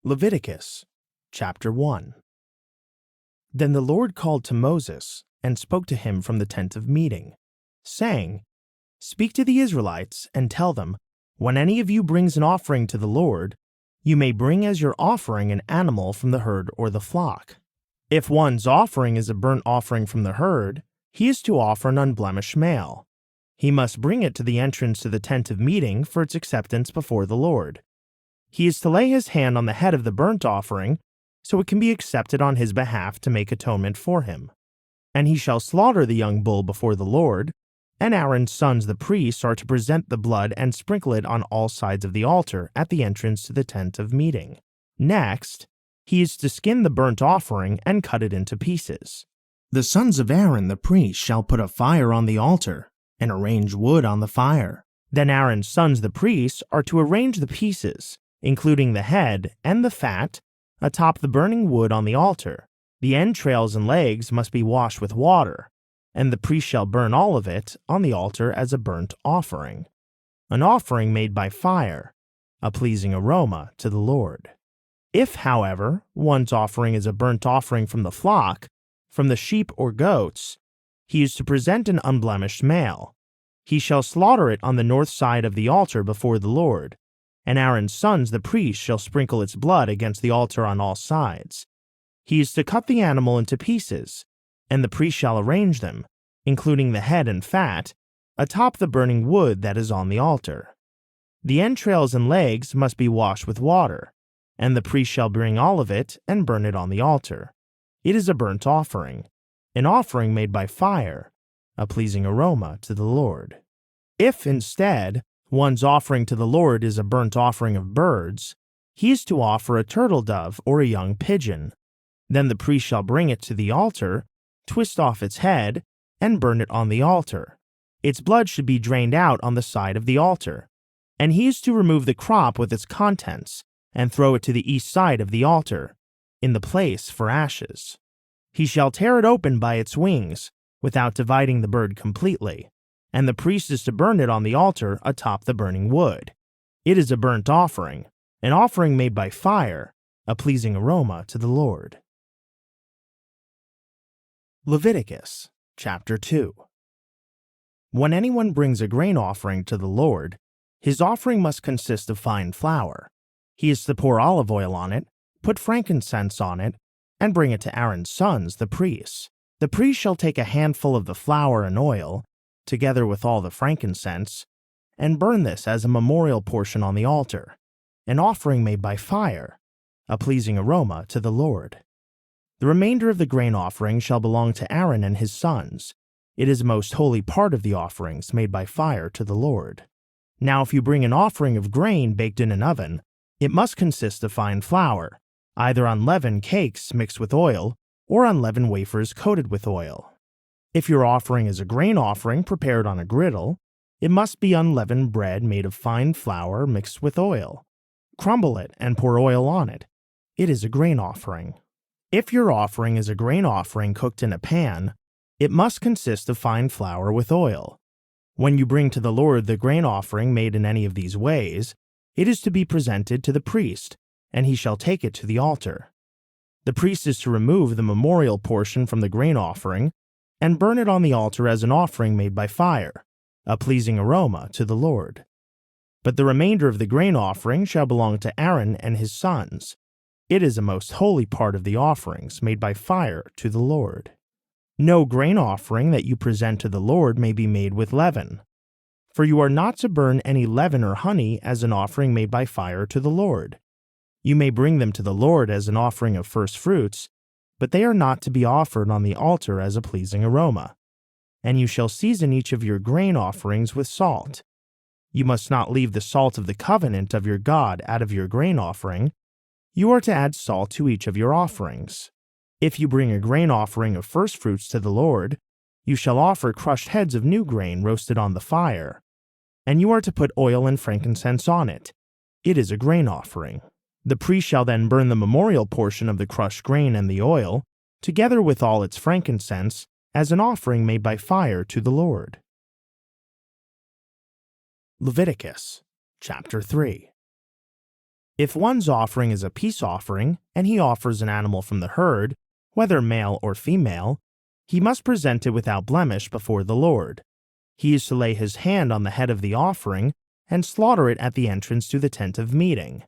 Leviticus chapter 1. Then the Lord called to Moses and spoke to him from the tent of meeting, saying, Speak to the Israelites and tell them, when any of you brings an offering to the Lord, you may bring as your offering an animal from the herd or the flock. If one's offering is a burnt offering from the herd, he is to offer an unblemished male. He must bring it to the entrance to the tent of meeting for its acceptance before the Lord. He is to lay his hand on the head of the burnt offering, so it can be accepted on his behalf to make atonement for him. And he shall slaughter the young bull before the Lord, and Aaron's sons the priests are to present the blood and sprinkle it on all sides of the altar at the entrance to the tent of meeting. Next, he is to skin the burnt offering and cut it into pieces. The sons of Aaron the priest shall put a fire on the altar, and arrange wood on the fire. Then Aaron's sons the priests are to arrange the pieces, including the head and the fat, atop the burning wood on the altar. The entrails and legs must be washed with water, and the priest shall burn all of it on the altar as a burnt offering, an offering made by fire, a pleasing aroma to the Lord. If, however, one's offering is a burnt offering from the flock, from the sheep or goats, he is to present an unblemished male. He shall slaughter it on the north side of the altar before the Lord, and Aaron's sons the priests shall sprinkle its blood against the altar on all sides. He is to cut the animal into pieces, and the priest shall arrange them, including the head and fat, atop the burning wood that is on the altar. The entrails and legs must be washed with water, and the priest shall bring all of it and burn it on the altar. It is a burnt offering, an offering made by fire, a pleasing aroma to the Lord. If, instead, one's offering to the Lord is a burnt offering of birds, he is to offer a turtle dove or a young pigeon. Then the priest shall bring it to the altar, twist off its head, and burn it on the altar. Its blood should be drained out on the side of the altar, and he is to remove the crop with its contents and throw it to the east side of the altar, in the place for ashes. He shall tear it open by its wings, without dividing the bird completely, and the priest is to burn it on the altar atop the burning wood. It is a burnt offering, an offering made by fire, a pleasing aroma to the Lord. Leviticus chapter 2. When anyone brings a grain offering to the Lord, his offering must consist of fine flour. He is to pour olive oil on it, put frankincense on it, and bring it to Aaron's sons, the priests. The priest shall take a handful of the flour and oil, together with all the frankincense, and burn this as a memorial portion on the altar, an offering made by fire, a pleasing aroma to the Lord. The remainder of the grain offering shall belong to Aaron and his sons. It is a most holy part of the offerings made by fire to the Lord. Now if you bring an offering of grain baked in an oven, it must consist of fine flour, either unleavened cakes mixed with oil, or unleavened wafers coated with oil. If your offering is a grain offering prepared on a griddle, it must be unleavened bread made of fine flour mixed with oil. Crumble it and pour oil on it. It is a grain offering. If your offering is a grain offering cooked in a pan, it must consist of fine flour with oil. When you bring to the Lord the grain offering made in any of these ways, it is to be presented to the priest, and he shall take it to the altar. The priest is to remove the memorial portion from the grain offering and burn it on the altar as an offering made by fire, a pleasing aroma to the Lord. But the remainder of the grain offering shall belong to Aaron and his sons. It is a most holy part of the offerings made by fire to the Lord. No grain offering that you present to the Lord may be made with leaven, for you are not to burn any leaven or honey as an offering made by fire to the Lord. You may bring them to the Lord as an offering of first fruits, but they are not to be offered on the altar as a pleasing aroma. And you shall season each of your grain offerings with salt. You must not leave the salt of the covenant of your God out of your grain offering. You are to add salt to each of your offerings. If you bring a grain offering of first fruits to the Lord, you shall offer crushed heads of new grain roasted on the fire, and you are to put oil and frankincense on it. It is a grain offering. The priest shall then burn the memorial portion of the crushed grain and the oil, together with all its frankincense, as an offering made by fire to the Lord. Leviticus chapter 3. If one's offering is a peace offering, and he offers an animal from the herd, whether male or female, he must present it without blemish before the Lord. He is to lay his hand on the head of the offering and slaughter it at the entrance to the tent of meeting.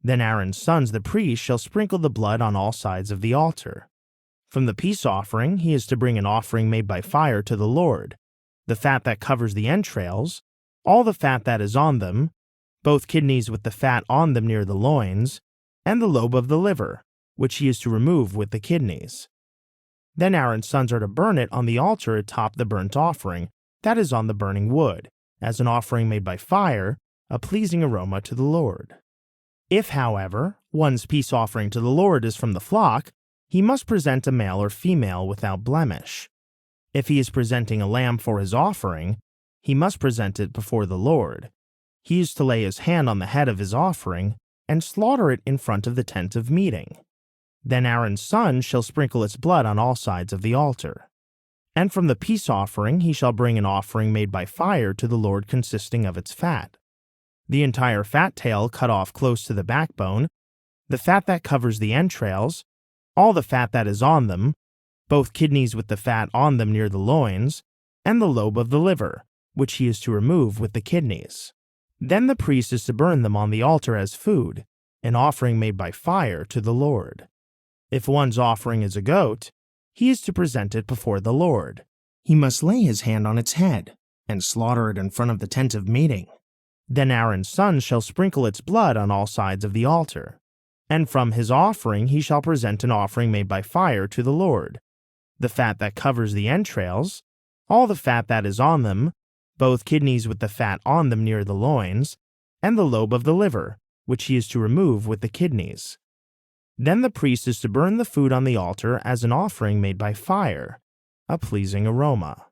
Then Aaron's sons, the priests, shall sprinkle the blood on all sides of the altar. From the peace offering, he is to bring an offering made by fire to the Lord, the fat that covers the entrails, all the fat that is on them, both kidneys with the fat on them near the loins, and the lobe of the liver, which he is to remove with the kidneys. Then Aaron's sons are to burn it on the altar atop the burnt offering, that is on the burning wood, as an offering made by fire, a pleasing aroma to the Lord. If, however, one's peace offering to the Lord is from the flock, he must present a male or female without blemish. If he is presenting a lamb for his offering, he must present it before the Lord. He is to lay his hand on the head of his offering and slaughter it in front of the tent of meeting. Then Aaron's son shall sprinkle its blood on all sides of the altar. And from the peace offering he shall bring an offering made by fire to the Lord consisting of its fat. The entire fat tail cut off close to the backbone, the fat that covers the entrails, all the fat that is on them, both kidneys with the fat on them near the loins, and the lobe of the liver, which he is to remove with the kidneys. Then the priest is to burn them on the altar as food, an offering made by fire to the Lord. If one's offering is a goat, he is to present it before the Lord. He must lay his hand on its head and slaughter it in front of the tent of meeting. Then Aaron's son shall sprinkle its blood on all sides of the altar. And from his offering he shall present an offering made by fire to the Lord, the fat that covers the entrails, all the fat that is on them, both kidneys with the fat on them near the loins, and the lobe of the liver, which he is to remove with the kidneys. Then the priest is to burn the food on the altar as an offering made by fire, a pleasing aroma.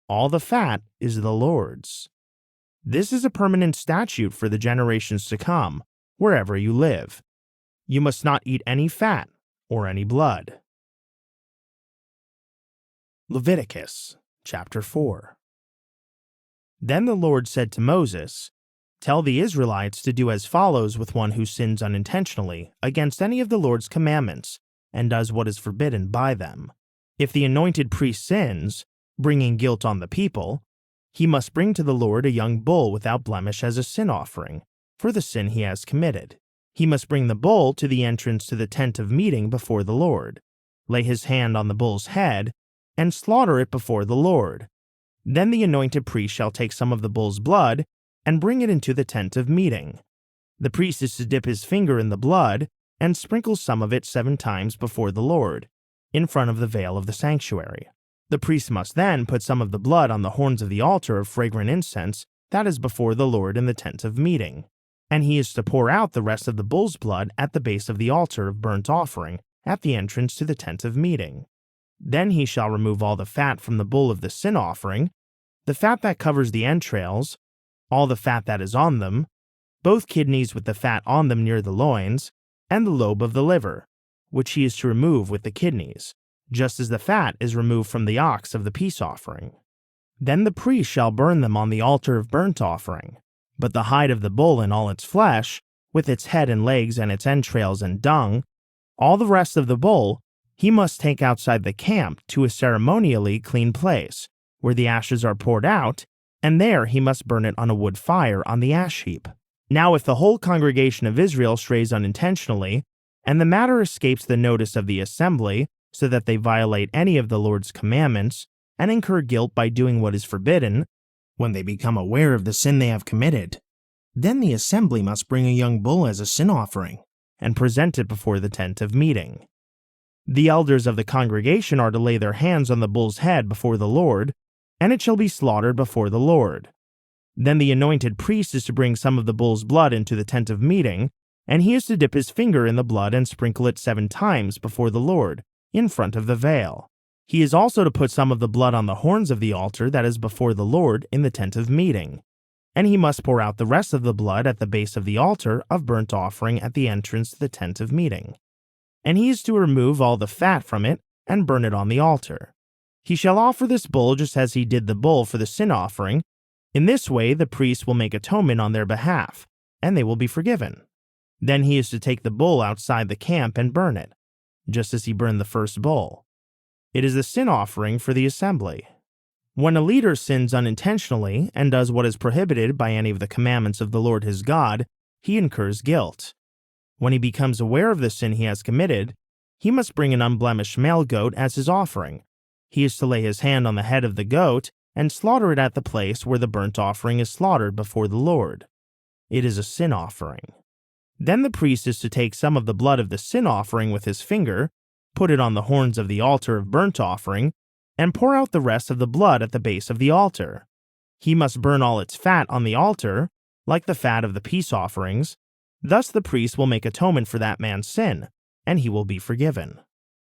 All the fat is the Lord's. This is a permanent statute for the generations to come, wherever you live. You must not eat any fat or any blood. Leviticus chapter 4. Then the Lord said to Moses, "Tell the Israelites to do as follows with one who sins unintentionally against any of the Lord's commandments and does what is forbidden by them. If the anointed priest sins, bringing guilt on the people, he must bring to the Lord a young bull without blemish as a sin offering for the sin he has committed. He must bring the bull to the entrance to the tent of meeting before the Lord, lay his hand on the bull's head, and slaughter it before the Lord. Then the anointed priest shall take some of the bull's blood and bring it into the tent of meeting. The priest is to dip his finger in the blood and sprinkle some of it 7 times before the Lord, in front of the veil of the sanctuary. The priest must then put some of the blood on the horns of the altar of fragrant incense that is before the Lord in the tent of meeting. And he is to pour out the rest of the bull's blood at the base of the altar of burnt offering at the entrance to the tent of meeting. Then he shall remove all the fat from the bull of the sin offering, the fat that covers the entrails, all the fat that is on them, both kidneys with the fat on them near the loins, and the lobe of the liver, which he is to remove with the kidneys, just as the fat is removed from the ox of the peace offering. Then the priest shall burn them on the altar of burnt offering. But the hide of the bull and all its flesh, with its head and legs and its entrails and dung, all the rest of the bull, he must take outside the camp to a ceremonially clean place, where the ashes are poured out, and there he must burn it on a wood fire on the ash heap. Now if the whole congregation of Israel strays unintentionally, and the matter escapes the notice of the assembly, so that they violate any of the Lord's commandments, and incur guilt by doing what is forbidden, when they become aware of the sin they have committed, then the assembly must bring a young bull as a sin offering, and present it before the tent of meeting. The elders of the congregation are to lay their hands on the bull's head before the Lord, and it shall be slaughtered before the Lord. Then the anointed priest is to bring some of the bull's blood into the tent of meeting, and he is to dip his finger in the blood and sprinkle it 7 times before the Lord, in front of the veil. He is also to put some of the blood on the horns of the altar that is before the Lord in the tent of meeting, and he must pour out the rest of the blood at the base of the altar of burnt offering at the entrance to the tent of meeting. And he is to remove all the fat from it and burn it on the altar. He shall offer this bull just as he did the bull for the sin offering. In this way the priest will make atonement on their behalf, and they will be forgiven. Then he is to take the bull outside the camp and burn it, just as he burned the first bull. It is the sin offering for the assembly. When a leader sins unintentionally and does what is prohibited by any of the commandments of the Lord his God, he incurs guilt. When he becomes aware of the sin he has committed, he must bring an unblemished male goat as his offering. He is to lay his hand on the head of the goat and slaughter it at the place where the burnt offering is slaughtered before the Lord. It is a sin offering. Then the priest is to take some of the blood of the sin offering with his finger, put it on the horns of the altar of burnt offering, and pour out the rest of the blood at the base of the altar. He must burn all its fat on the altar, like the fat of the peace offerings. Thus the priest will make atonement for that man's sin, and he will be forgiven.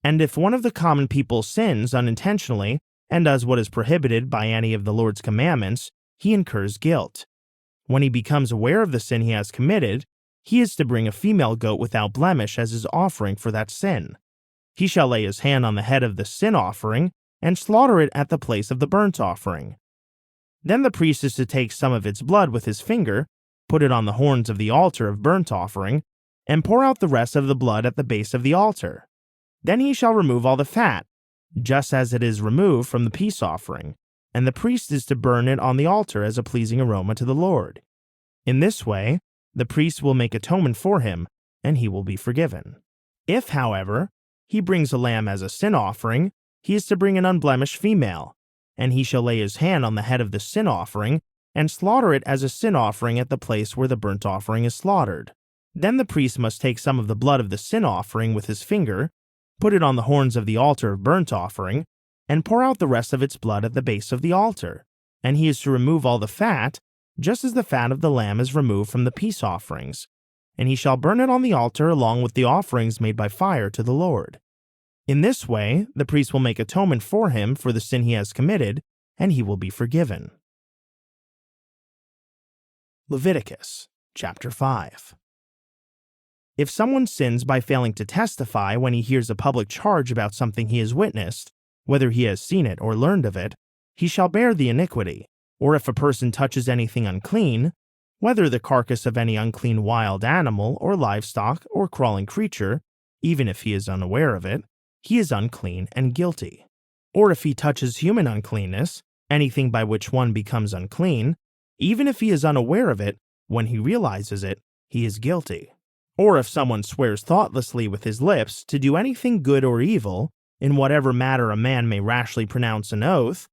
And if one of the common people sins unintentionally and does what is prohibited by any of the Lord's commandments, he incurs guilt. When he becomes aware of the sin he has committed, he is to bring a female goat without blemish as his offering for that sin. He shall lay his hand on the head of the sin offering and slaughter it at the place of the burnt offering. Then the priest is to take some of its blood with his finger, put it on the horns of the altar of burnt offering, and pour out the rest of the blood at the base of the altar. Then he shall remove all the fat, just as it is removed from the peace offering, and the priest is to burn it on the altar as a pleasing aroma to the Lord. In this way, the priest will make atonement for him, and he will be forgiven. If, however, he brings a lamb as a sin offering, he is to bring an unblemished female, and he shall lay his hand on the head of the sin offering and slaughter it as a sin offering at the place where the burnt offering is slaughtered. Then the priest must take some of the blood of the sin offering with his finger, put it on the horns of the altar of burnt offering, and pour out the rest of its blood at the base of the altar. And he is to remove all the fat, just as the fat of the lamb is removed from the peace offerings. And he shall burn it on the altar along with the offerings made by fire to the Lord. In this way, the priest will make atonement for him for the sin he has committed, and he will be forgiven. Leviticus chapter 5. If someone sins by failing to testify when he hears a public charge about something he has witnessed, whether he has seen it or learned of it, he shall bear the iniquity. Or if a person touches anything unclean, whether the carcass of any unclean wild animal or livestock or crawling creature, even if he is unaware of it, he is unclean and guilty. Or if he touches human uncleanness, anything by which one becomes unclean, even if he is unaware of it, when he realizes it, he is guilty. Or if someone swears thoughtlessly with his lips to do anything good or evil, in whatever matter a man may rashly pronounce an oath,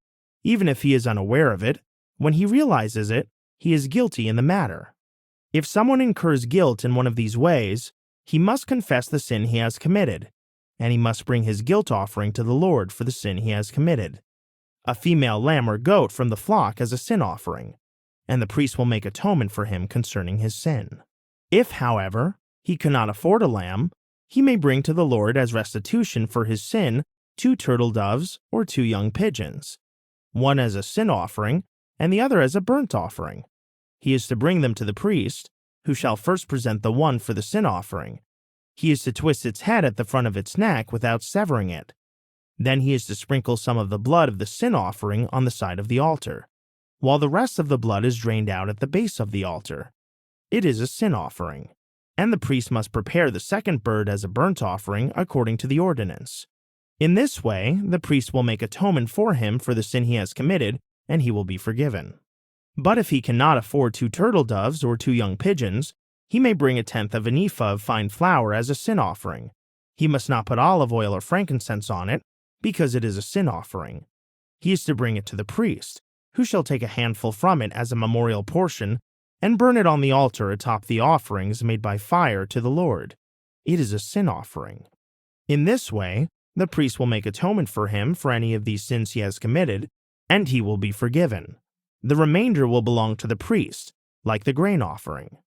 even if he is unaware of it, when he realizes it, he is guilty in the matter. If someone incurs guilt in one of these ways, he must confess the sin he has committed, and he must bring his guilt offering to the Lord for the sin he has committed, a female lamb or goat from the flock as a sin offering, and the priest will make atonement for him concerning his sin. If, however, he cannot afford a lamb, he may bring to the Lord as restitution for his sin 2 turtle doves or 2 young pigeons, one as a sin offering and the other as a burnt offering. He is to bring them to the priest, who shall first present the one for the sin offering. He is to twist its head at the front of its neck without severing it. Then he is to sprinkle some of the blood of the sin offering on the side of the altar, while the rest of the blood is drained out at the base of the altar. It is a sin offering. And the priest must prepare the second bird as a burnt offering according to the ordinance. In this way, the priest will make atonement for him for the sin he has committed, and he will be forgiven. But if he cannot afford 2 turtle doves or 2 young pigeons, he may bring 1/10 of an ephah of fine flour as a sin offering. He must not put olive oil or frankincense on it, because it is a sin offering. He is to bring it to the priest, who shall take a handful from it as a memorial portion and burn it on the altar atop the offerings made by fire to the Lord. It is a sin offering. In this way, the priest will make atonement for him for any of these sins he has committed, and he will be forgiven. The remainder will belong to the priest, like the grain offering.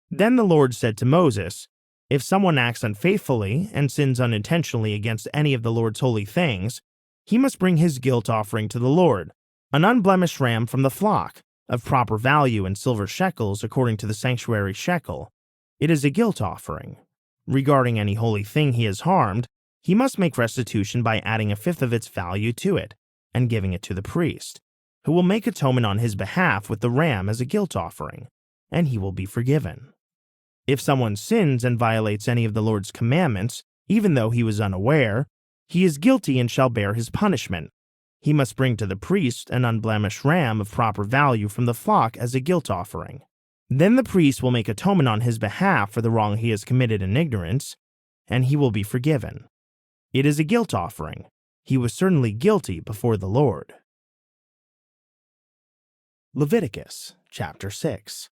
Then the Lord said to Moses, "If someone acts unfaithfully and sins unintentionally against any of the Lord's holy things, he must bring his guilt offering to the Lord, an unblemished ram from the flock, of proper value in silver shekels according to the sanctuary shekel. It is a guilt offering. Regarding any holy thing he has harmed, he must make restitution by adding 1/5 of its value to it and giving it to the priest, who will make atonement on his behalf with the ram as a guilt offering, and he will be forgiven." If someone sins and violates any of the Lord's commandments, even though he was unaware, he is guilty and shall bear his punishment. He must bring to the priest an unblemished ram of proper value from the flock as a guilt offering. Then the priest will make atonement on his behalf for the wrong he has committed in ignorance, and he will be forgiven. It is a guilt offering. He was certainly guilty before the Lord. Leviticus chapter 6.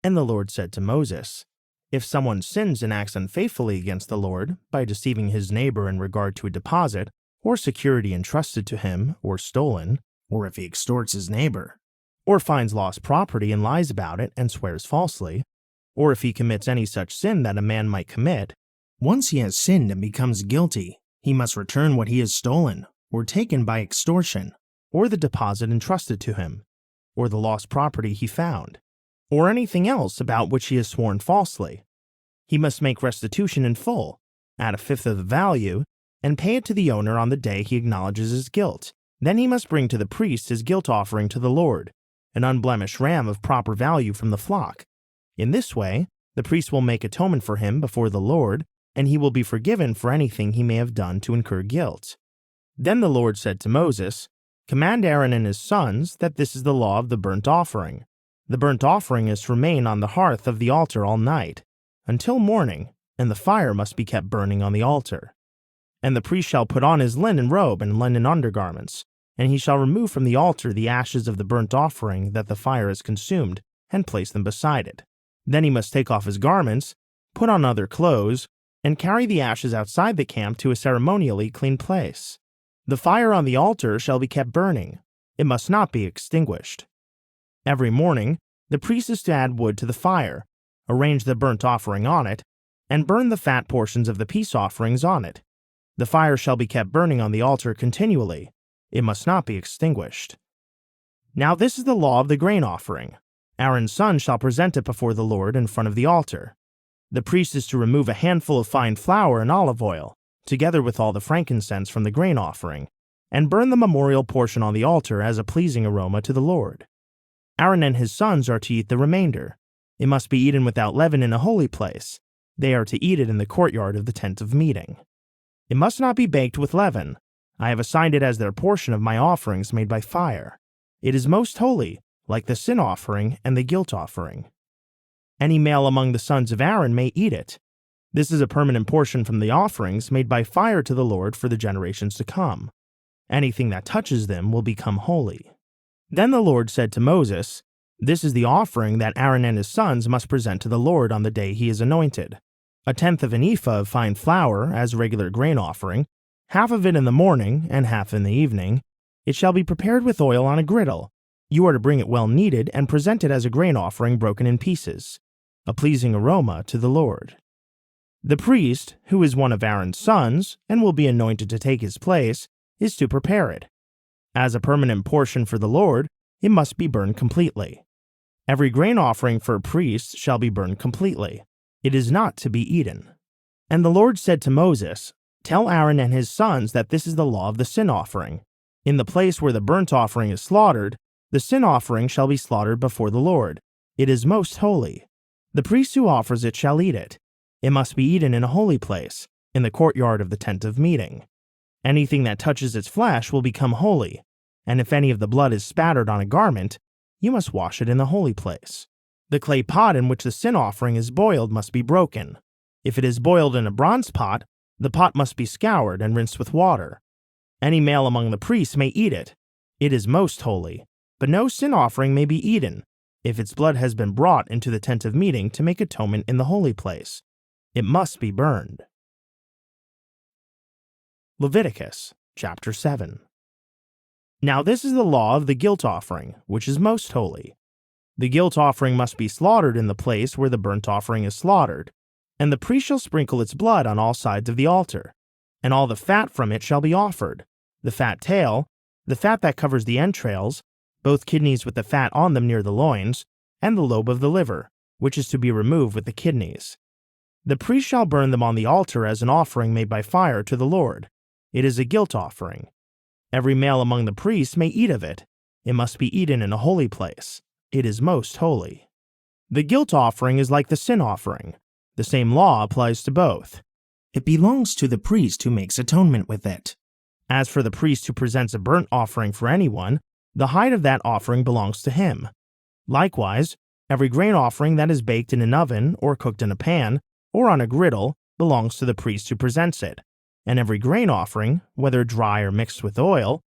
And the Lord said to Moses, "If someone sins and acts unfaithfully against the Lord by deceiving his neighbor in regard to a deposit or security entrusted to him or stolen, or if he extorts his neighbor, or finds lost property and lies about it and swears falsely, or if he commits any such sin that a man might commit, once he has sinned and becomes guilty, he must return what he has stolen or taken by extortion, or the deposit entrusted to him, or the lost property he found, or anything else about which he has sworn falsely. He must make restitution in full, at 1/5 of the value, and pay it to the owner on the day he acknowledges his guilt. Then he must bring to the priest his guilt offering to the Lord, an unblemished ram of proper value from the flock. In this way, the priest will make atonement for him before the Lord, and he will be forgiven for anything he may have done to incur guilt." Then the Lord said to Moses, "Command Aaron and his sons that this is the law of the burnt offering. The burnt offering is to remain on the hearth of the altar all night, until morning, and the fire must be kept burning on the altar. And the priest shall put on his linen robe and linen undergarments, and he shall remove from the altar the ashes of the burnt offering that the fire has consumed, and place them beside it. Then he must take off his garments, put on other clothes, and carry the ashes outside the camp to a ceremonially clean place. The fire on the altar shall be kept burning. It must not be extinguished. Every morning, the priest is to add wood to the fire, arrange the burnt offering on it, and burn the fat portions of the peace offerings on it. The fire shall be kept burning on the altar continually. It must not be extinguished. Now this is the law of the grain offering. Aaron's son shall present it before the Lord in front of the altar. The priest is to remove a handful of fine flour and olive oil, together with all the frankincense from the grain offering, and burn the memorial portion on the altar as a pleasing aroma to the Lord. Aaron and his sons are to eat the remainder. It must be eaten without leaven in a holy place. They are to eat it in the courtyard of the tent of meeting. It must not be baked with leaven. I have assigned it as their portion of my offerings made by fire. It is most holy, like the sin offering and the guilt offering. Any male among the sons of Aaron may eat it. This is a permanent portion from the offerings made by fire to the Lord for the generations to come. Anything that touches them will become holy. Then the Lord said to Moses, "This is the offering that Aaron and his sons must present to the Lord on the day he is anointed. 1/10 of an ephah of fine flour as regular grain offering, half of it in the morning and half in the evening. It shall be prepared with oil on a griddle. You are to bring it well kneaded and present it as a grain offering broken in pieces, a pleasing aroma to the Lord. The priest, who is one of Aaron's sons and will be anointed to take his place, is to prepare it. As a permanent portion for the Lord, it must be burned completely. Every grain offering for a priest shall be burned completely. It is not to be eaten." And the Lord said to Moses, "Tell Aaron and his sons that this is the law of the sin offering. In the place where the burnt offering is slaughtered, the sin offering shall be slaughtered before the Lord. It is most holy. The priest who offers it shall eat it. It must be eaten in a holy place, in the courtyard of the tent of meeting. Anything that touches its flesh will become holy, and if any of the blood is spattered on a garment, you must wash it in the holy place. The clay pot in which the sin offering is boiled must be broken. If it is boiled in a bronze pot, the pot must be scoured and rinsed with water. Any male among the priests may eat it. It is most holy, but no sin offering may be eaten, if its blood has been brought into the tent of meeting to make atonement in the holy place. It must be burned." Leviticus chapter 7. Now this is the law of the guilt offering, which is most holy. The guilt offering must be slaughtered in the place where the burnt offering is slaughtered, and the priest shall sprinkle its blood on all sides of the altar, and all the fat from it shall be offered, the fat tail, the fat that covers the entrails, both kidneys with the fat on them near the loins, and the lobe of the liver, which is to be removed with the kidneys. The priest shall burn them on the altar as an offering made by fire to the Lord. It is a guilt offering. Every male among the priests may eat of it. It must be eaten in a holy place. It is most holy. The guilt offering is like the sin offering. The same law applies to both. It belongs to the priest who makes atonement with it. As for the priest who presents a burnt offering for anyone, the hide of that offering belongs to him. Likewise, every grain offering that is baked in an oven or cooked in a pan or on a griddle belongs to the priest who presents it, and every grain offering, whether dry or mixed with oil,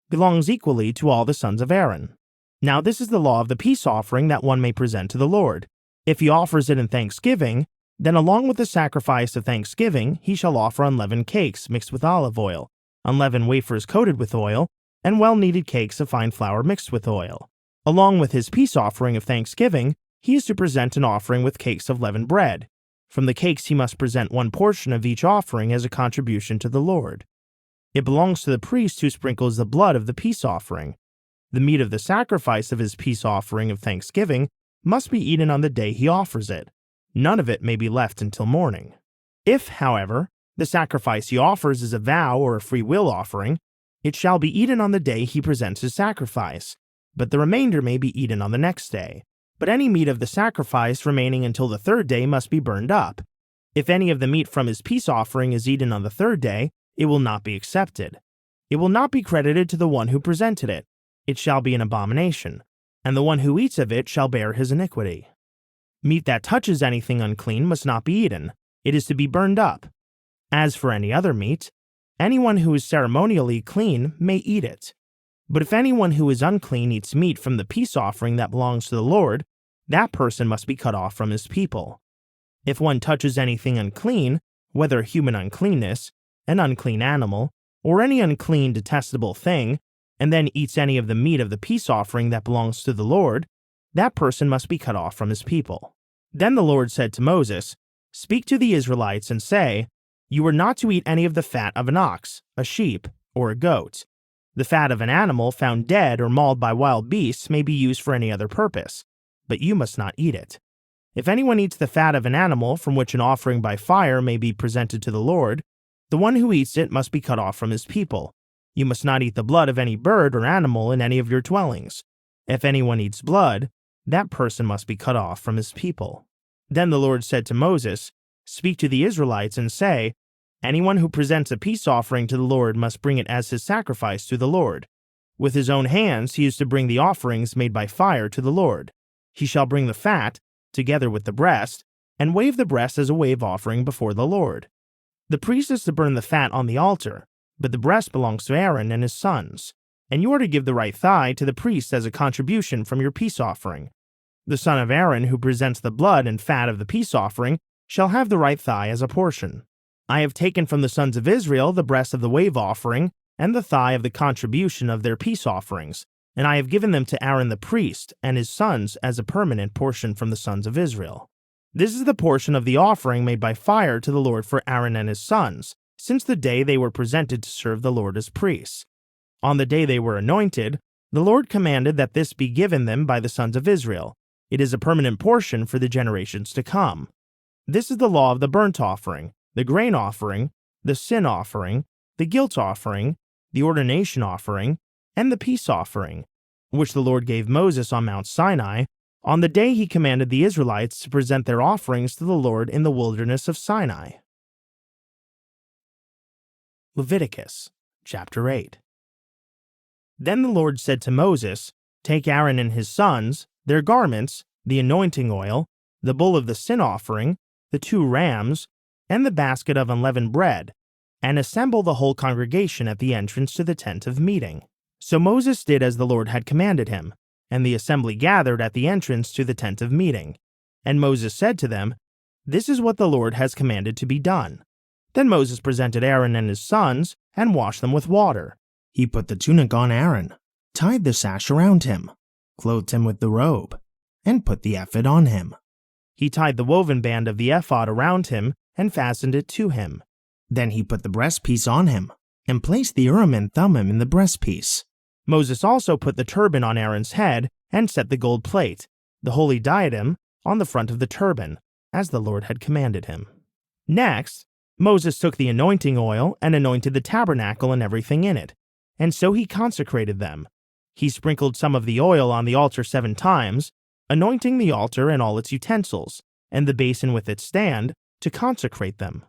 belongs equally to all the sons of Aaron. Now this is the law of the peace offering that one may present to the Lord. If he offers it in thanksgiving, then along with the sacrifice of thanksgiving he shall offer unleavened cakes mixed with olive oil, unleavened wafers coated with oil, and well-kneaded cakes of fine flour mixed with oil. Along with his peace offering of thanksgiving, he is to present an offering with cakes of leavened bread. From the cakes he must present one portion of each offering as a contribution to the Lord. It belongs to the priest who sprinkles the blood of the peace offering. The meat of the sacrifice of his peace offering of thanksgiving must be eaten on the day he offers it. None of it may be left until morning. If, however, the sacrifice he offers is a vow or a free will offering, it shall be eaten on the day he presents his sacrifice, but the remainder may be eaten on the next day. But any meat of the sacrifice remaining until the third day must be burned up. If any of the meat from his peace offering is eaten on the third day, it will not be accepted. It will not be credited to the one who presented it. It shall be an abomination, and the one who eats of it shall bear his iniquity. Meat that touches anything unclean must not be eaten. It is to be burned up. As for any other meat, anyone who is ceremonially clean may eat it. But if anyone who is unclean eats meat from the peace offering that belongs to the Lord, that person must be cut off from his people. If one touches anything unclean, whether human uncleanness, an unclean animal, or any unclean detestable thing, and then eats any of the meat of the peace offering that belongs to the Lord, that person must be cut off from his people. Then the Lord said to Moses, "Speak to the Israelites and say, You are not to eat any of the fat of an ox, a sheep, or a goat. The fat of an animal found dead or mauled by wild beasts may be used for any other purpose, but you must not eat it. If anyone eats the fat of an animal from which an offering by fire may be presented to the Lord, the one who eats it must be cut off from his people. You must not eat the blood of any bird or animal in any of your dwellings. If anyone eats blood, that person must be cut off from his people." Then the Lord said to Moses, "Speak to the Israelites and say, Anyone who presents a peace offering to the Lord must bring it as his sacrifice to the Lord. With his own hands he is to bring the offerings made by fire to the Lord. He shall bring the fat, together with the breast, and wave the breast as a wave offering before the Lord. The priest is to burn the fat on the altar, but the breast belongs to Aaron and his sons, and you are to give the right thigh to the priest as a contribution from your peace offering. The son of Aaron who presents the blood and fat of the peace offering shall have the right thigh as a portion. I have taken from the sons of Israel the breast of the wave offering and the thigh of the contribution of their peace offerings, and I have given them to Aaron the priest and his sons as a permanent portion from the sons of Israel. This is the portion of the offering made by fire to the Lord for Aaron and his sons, since the day they were presented to serve the Lord as priests. On the day they were anointed, the Lord commanded that this be given them by the sons of Israel. It is a permanent portion for the generations to come. This is the law of the burnt offering, the grain offering, the sin offering, the guilt offering, the ordination offering, and the peace offering, which the Lord gave Moses on Mount Sinai, on the day he commanded the Israelites to present their offerings to the Lord in the wilderness of Sinai. Leviticus chapter 8. Then the Lord said to Moses, "Take Aaron and his sons, their garments, the anointing oil, the bull of the sin offering, the 2 rams, and the basket of unleavened bread, and assemble the whole congregation at the entrance to the tent of meeting." So Moses did as the Lord had commanded him, and the assembly gathered at the entrance to the tent of meeting. And Moses said to them, "This is what the Lord has commanded to be done." Then Moses presented Aaron and his sons, and washed them with water. He put the tunic on Aaron, tied the sash around him, clothed him with the robe, and put the ephod on him. He tied the woven band of the ephod around him, and fastened it to him. Then he put the breastpiece on him, and placed the Urim and Thummim in the breastpiece. Moses also put the turban on Aaron's head, and set the gold plate, the holy diadem, on the front of the turban, as the Lord had commanded him. Next, Moses took the anointing oil and anointed the tabernacle and everything in it, and so he consecrated them. He sprinkled some of the oil on the altar 7 times, anointing the altar and all its utensils, and the basin with its stand, to consecrate them.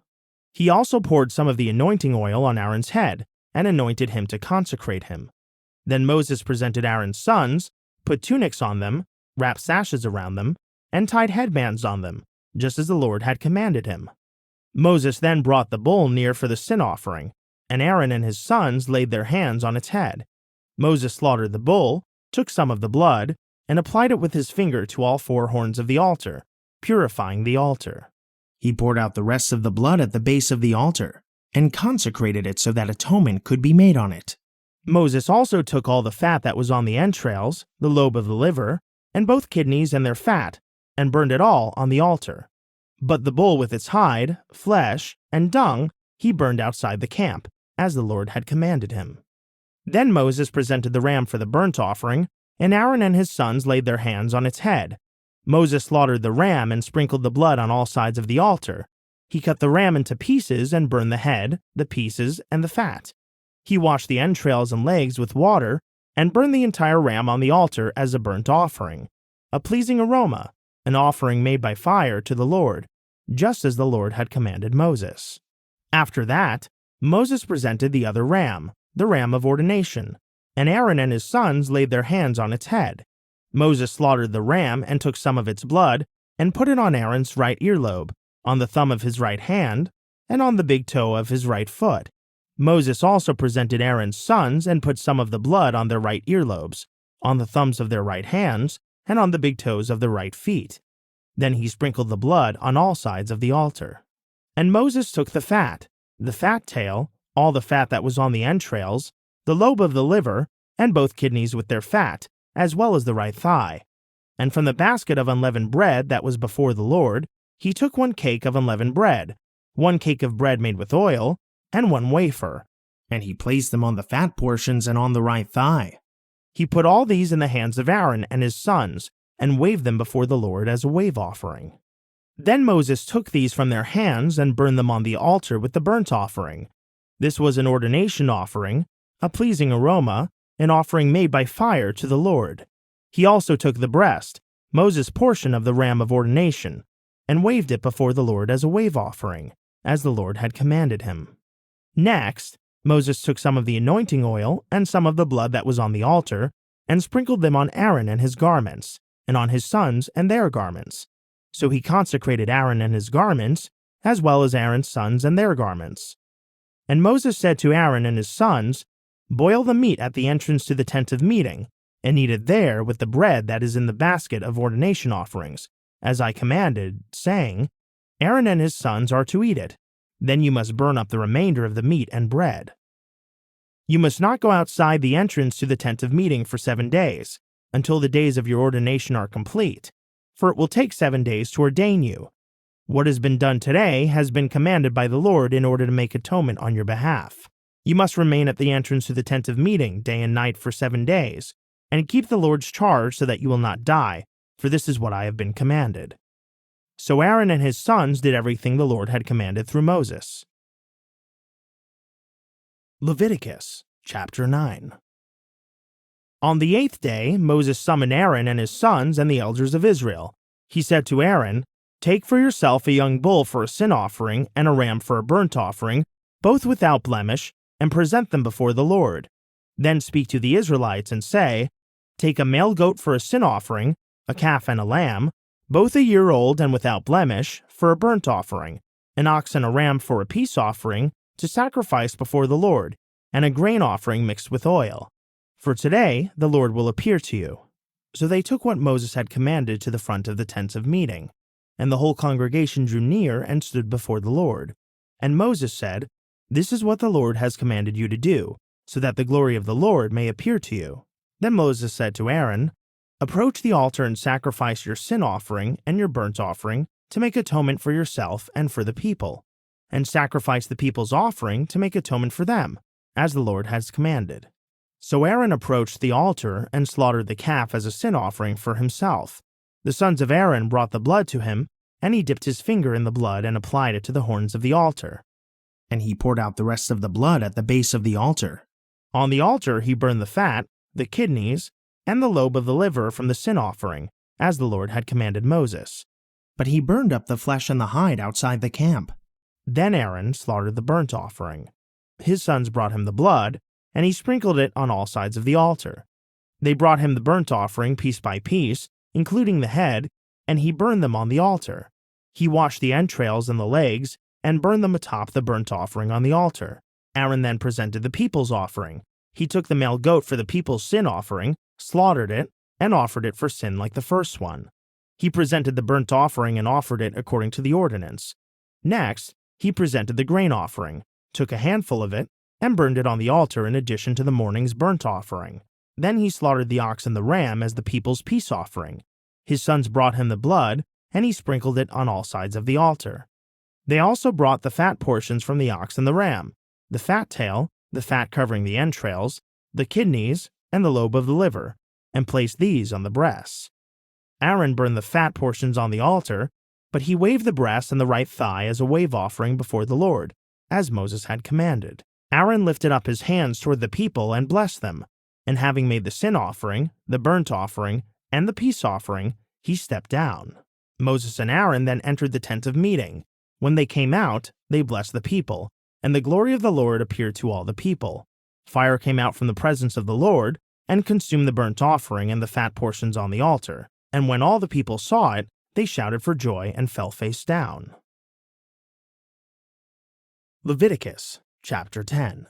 He also poured some of the anointing oil on Aaron's head, and anointed him to consecrate him. Then Moses presented Aaron's sons, put tunics on them, wrapped sashes around them, and tied headbands on them, just as the Lord had commanded him. Moses then brought the bull near for the sin offering, and Aaron and his sons laid their hands on its head. Moses slaughtered the bull, took some of the blood, and applied it with his finger to all four horns of the altar, purifying the altar. He poured out the rest of the blood at the base of the altar, and consecrated it so that atonement could be made on it. Moses also took all the fat that was on the entrails, the lobe of the liver, and both kidneys and their fat, and burned it all on the altar. But the bull with its hide, flesh, and dung he burned outside the camp, as the Lord had commanded him. Then Moses presented the ram for the burnt offering, and Aaron and his sons laid their hands on its head. Moses slaughtered the ram and sprinkled the blood on all sides of the altar. He cut the ram into pieces and burned the head, the pieces, and the fat. He washed the entrails and legs with water and burned the entire ram on the altar as a burnt offering, a pleasing aroma, an offering made by fire to the Lord, just as the Lord had commanded Moses. After that, Moses presented the other ram, the ram of ordination, and Aaron and his sons laid their hands on its head. Moses slaughtered the ram and took some of its blood and put it on Aaron's right earlobe, on the thumb of his right hand, and on the big toe of his right foot. Moses also presented Aaron's sons and put some of the blood on their right earlobes, on the thumbs of their right hands, and on the big toes of their right feet. Then he sprinkled the blood on all sides of the altar. And Moses took the fat tail, all the fat that was on the entrails, the lobe of the liver, and both kidneys with their fat, as well as the right thigh. And from the basket of unleavened bread that was before the Lord, he took 1 cake of unleavened bread, 1 cake of bread made with oil, and 1 wafer. And he placed them on the fat portions and on the right thigh. He put all these in the hands of Aaron and his sons, and waved them before the Lord as a wave offering. Then Moses took these from their hands and burned them on the altar with the burnt offering. This was an ordination offering, a pleasing aroma, an offering made by fire to the Lord. He also took the breast, Moses' portion of the ram of ordination, and waved it before the Lord as a wave offering, as the Lord had commanded him. Next, Moses took some of the anointing oil and some of the blood that was on the altar, and sprinkled them on Aaron and his garments, and on his sons and their garments. So he consecrated Aaron and his garments, as well as Aaron's sons and their garments. And Moses said to Aaron and his sons, "Boil the meat at the entrance to the tent of meeting, and eat it there with the bread that is in the basket of ordination offerings, as I commanded, saying, Aaron and his sons are to eat it. Then you must burn up the remainder of the meat and bread. You must not go outside the entrance to the tent of meeting for 7 days, until the days of your ordination are complete, for it will take 7 days to ordain you. What has been done today has been commanded by the Lord in order to make atonement on your behalf. You must remain at the entrance to the tent of meeting day and night for 7 days, and keep the Lord's charge so that you will not die, for this is what I have been commanded." So Aaron and his sons did everything the Lord had commanded through Moses. Leviticus chapter 9. On the 8th day, Moses summoned Aaron and his sons and the elders of Israel. He said to Aaron, "Take for yourself a young bull for a sin offering and a ram for a burnt offering, both without blemish, and present them before the Lord. Then speak to the Israelites and say, Take a male goat for a sin offering, a calf and a lamb, both a year old and without blemish, for a burnt offering, an ox and a ram for a peace offering, to sacrifice before the Lord, and a grain offering mixed with oil. For today the Lord will appear to you." So they took what Moses had commanded to the front of the tents of meeting, and the whole congregation drew near and stood before the Lord. And Moses said, "This is what the Lord has commanded you to do, so that the glory of the Lord may appear to you." Then Moses said to Aaron, "Approach the altar and sacrifice your sin offering and your burnt offering to make atonement for yourself and for the people, and sacrifice the people's offering to make atonement for them, as the Lord has commanded." So Aaron approached the altar and slaughtered the calf as a sin offering for himself. The sons of Aaron brought the blood to him, and he dipped his finger in the blood and applied it to the horns of the altar. And he poured out the rest of the blood at the base of the altar. On the altar he burned the fat, the kidneys, and the lobe of the liver from the sin offering, as the Lord had commanded Moses. But he burned up the flesh and the hide outside the camp. Then Aaron slaughtered the burnt offering. His sons brought him the blood, and he sprinkled it on all sides of the altar. They brought him the burnt offering piece by piece, including the head, and he burned them on the altar. He washed the entrails and the legs, and burned them atop the burnt offering on the altar. Aaron then presented the people's offering. He took the male goat for the people's sin offering, slaughtered it, and offered it for sin like the first one. He presented the burnt offering and offered it according to the ordinance. Next, he presented the grain offering, took a handful of it, and burned it on the altar in addition to the morning's burnt offering. Then he slaughtered the ox and the ram as the people's peace offering. His sons brought him the blood, and he sprinkled it on all sides of the altar. They also brought the fat portions from the ox and the ram, the fat tail, the fat covering the entrails, the kidneys, and the lobe of the liver, and placed these on the breasts. Aaron burned the fat portions on the altar, but he waved the breast and the right thigh as a wave offering before the Lord, as Moses had commanded. Aaron lifted up his hands toward the people and blessed them, and having made the sin offering, the burnt offering, and the peace offering, he stepped down. Moses and Aaron then entered the tent of meeting. When they came out, they blessed the people, and the glory of the Lord appeared to all the people. Fire came out from the presence of the Lord, and consumed the burnt offering and the fat portions on the altar. And when all the people saw it, they shouted for joy and fell face down. Leviticus chapter 10.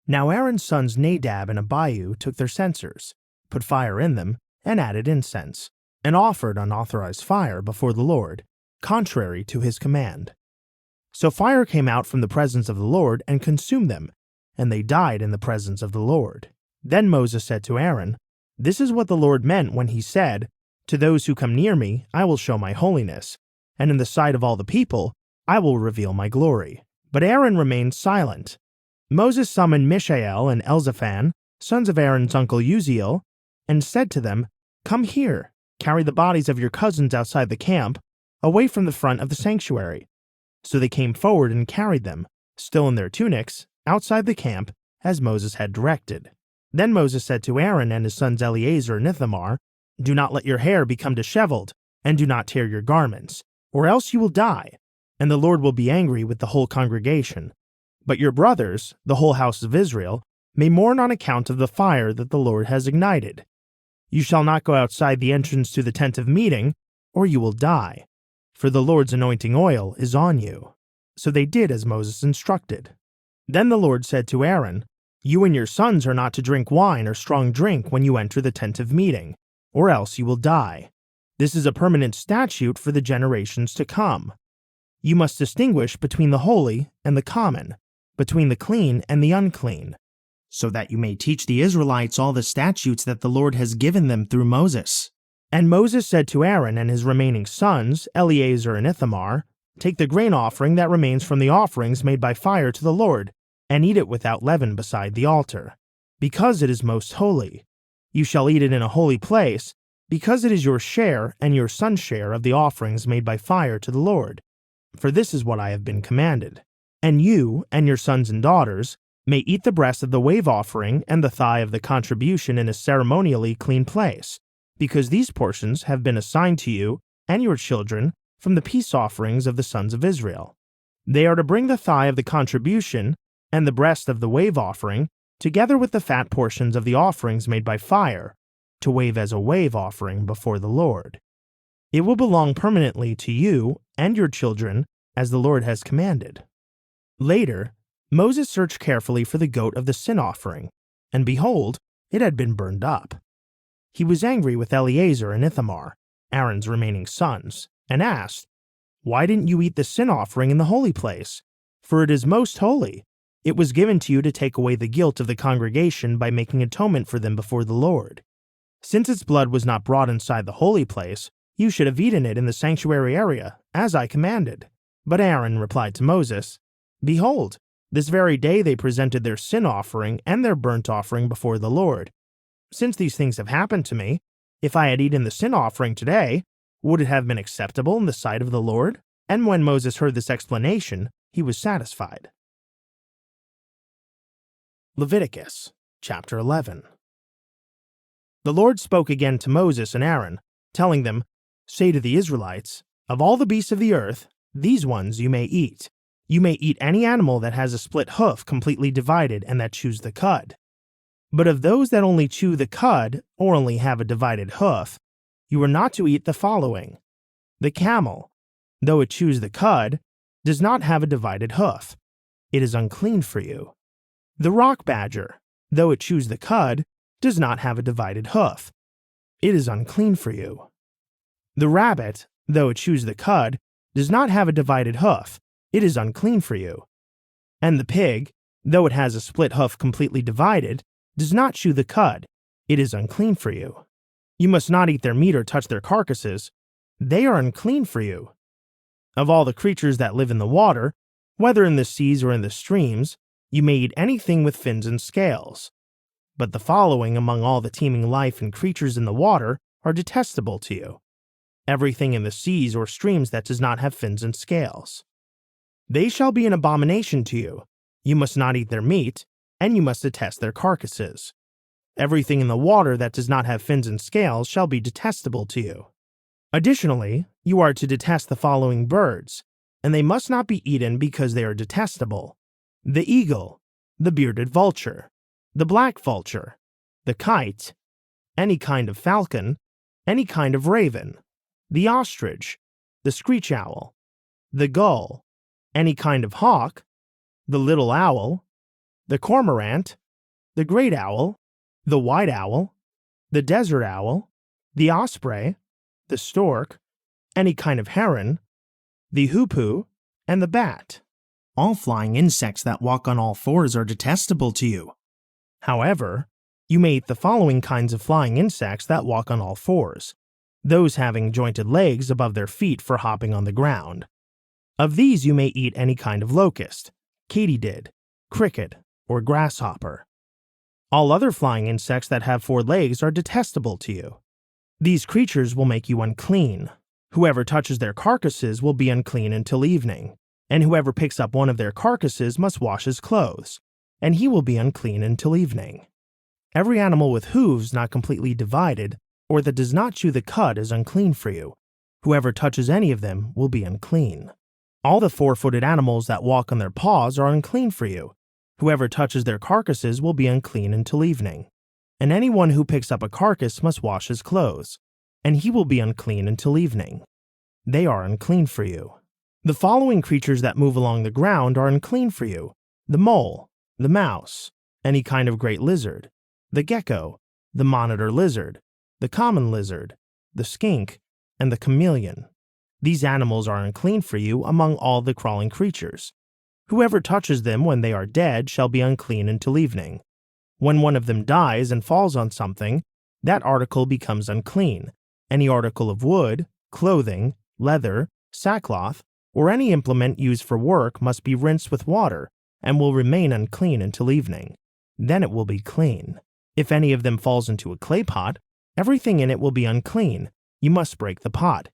Now Aaron's sons Nadab and Abihu took their censers, put fire in them, and added incense, and offered unauthorized fire before the Lord, contrary to his command. So fire came out from the presence of the Lord and consumed them, and they died in the presence of the Lord. Then Moses said to Aaron, "This is what the Lord meant when he said, 'To those who come near me I will show my holiness, and in the sight of all the people I will reveal my glory.'" But Aaron remained silent. Moses summoned Mishael and Elzaphan, sons of Aaron's uncle Uzziel, and said to them, "Come here, carry the bodies of your cousins outside the camp, away from the front of the sanctuary." So they came forward and carried them, still in their tunics, outside the camp, as Moses had directed. Then Moses said to Aaron and his sons Eleazar and Ithamar, "Do not let your hair become disheveled, and do not tear your garments, or else you will die, and the Lord will be angry with the whole congregation. But your brothers, the whole house of Israel, may mourn on account of the fire that the Lord has ignited. You shall not go outside the entrance to the tent of meeting, or you will die, for the Lord's anointing oil is on you." So they did as Moses instructed. Then the Lord said to Aaron, "You and your sons are not to drink wine or strong drink when you enter the tent of meeting, or else you will die. This is a permanent statute for the generations to come. You must distinguish between the holy and the common, between the clean and the unclean, so that you may teach the Israelites all the statutes that the Lord has given them through Moses." And Moses said to Aaron and his remaining sons, Eleazar and Ithamar, "Take the grain offering that remains from the offerings made by fire to the Lord, and eat it without leaven beside the altar, because it is most holy. You shall eat it in a holy place, because it is your share and your son's share of the offerings made by fire to the Lord. For this is what I have been commanded. And you and your sons and daughters may eat the breast of the wave offering and the thigh of the contribution in a ceremonially clean place, because these portions have been assigned to you and your children from the peace offerings of the sons of Israel. They are to bring the thigh of the contribution and the breast of the wave offering, together with the fat portions of the offerings made by fire, to wave as a wave offering before the Lord. It will belong permanently to you and your children, as the Lord has commanded." Later, Moses searched carefully for the goat of the sin offering, and behold, it had been burned up. He was angry with Eleazar and Ithamar, Aaron's remaining sons, and asked, "Why didn't you eat the sin offering in the holy place? For it is most holy. It was given to you to take away the guilt of the congregation by making atonement for them before the Lord. Since its blood was not brought inside the holy place, you should have eaten it in the sanctuary area, as I commanded." But Aaron replied to Moses, "Behold, this very day they presented their sin offering and their burnt offering before the Lord. Since these things have happened to me, if I had eaten the sin offering today, would it have been acceptable in the sight of the Lord?" And when Moses heard this explanation, he was satisfied. Leviticus chapter 11. The Lord spoke again to Moses and Aaron telling them, "Say to the Israelites, of all the beasts of the earth, these ones you may eat. You may eat any animal that has a split hoof completely divided and that chews the cud. But of those that only chew the cud or only have a divided hoof, you are not to eat the following: the camel, though it chews the cud, does not have a divided hoof. It is unclean for you. The rock badger, though it chews the cud, does not have a divided hoof. It is unclean for you. The rabbit, though it chews the cud, does not have a divided hoof. It is unclean for you. And the pig, though it has a split hoof completely divided, does not chew the cud. It is unclean for you. You must not eat their meat or touch their carcasses. They are unclean for you. Of all the creatures that live in the water, whether in the seas or in the streams, you may eat anything with fins and scales. But the following among all the teeming life and creatures in the water are detestable to you: everything in the seas or streams that does not have fins and scales. They shall be an abomination to you. You must not eat their meat, and you must detest their carcasses. Everything in the water that does not have fins and scales shall be detestable to you. Additionally, you are to detest the following birds, and they must not be eaten because they are detestable: the eagle, the bearded vulture, the black vulture, the kite, any kind of falcon, any kind of raven, the ostrich, the screech owl, the gull, any kind of hawk, the little owl, the cormorant, the great owl, the white owl, the desert owl, the osprey, the stork, any kind of heron, the hoopoe, and the bat. All flying insects that walk on all fours are detestable to you. However, you may eat the following kinds of flying insects that walk on all fours, those having jointed legs above their feet for hopping on the ground. Of these you may eat any kind of locust, katydid, cricket, or grasshopper. All other flying insects that have 4 legs are detestable to you. These creatures will make you unclean. Whoever touches their carcasses will be unclean until evening, and whoever picks up one of their carcasses must wash his clothes, and he will be unclean until evening. Every animal with hooves not completely divided, or that does not chew the cud, is unclean for you. Whoever touches any of them will be unclean. All the 4-footed animals that walk on their paws are unclean for you. Whoever touches their carcasses will be unclean until evening. And anyone who picks up a carcass must wash his clothes, and he will be unclean until evening. They are unclean for you. The following creatures that move along the ground are unclean for you: the mole, the mouse, any kind of great lizard, the gecko, the monitor lizard, the common lizard, the skink, and the chameleon. These animals are unclean for you among all the crawling creatures. Whoever touches them when they are dead shall be unclean until evening. When one of them dies and falls on something, that article becomes unclean. Any article of wood, clothing, leather, sackcloth, or any implement used for work must be rinsed with water and will remain unclean until evening. Then it will be clean. If any of them falls into a clay pot, everything in it will be unclean. You must break the pot.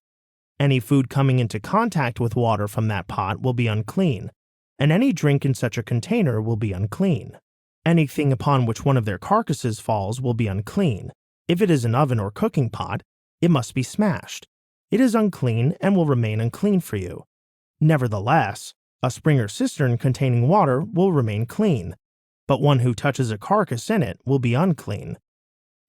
Any food coming into contact with water from that pot will be unclean, and any drink in such a container will be unclean. Anything upon which one of their carcasses falls will be unclean. If it is an oven or cooking pot, it must be smashed. It is unclean and will remain unclean for you. Nevertheless, a spring or cistern containing water will remain clean, but one who touches a carcass in it will be unclean.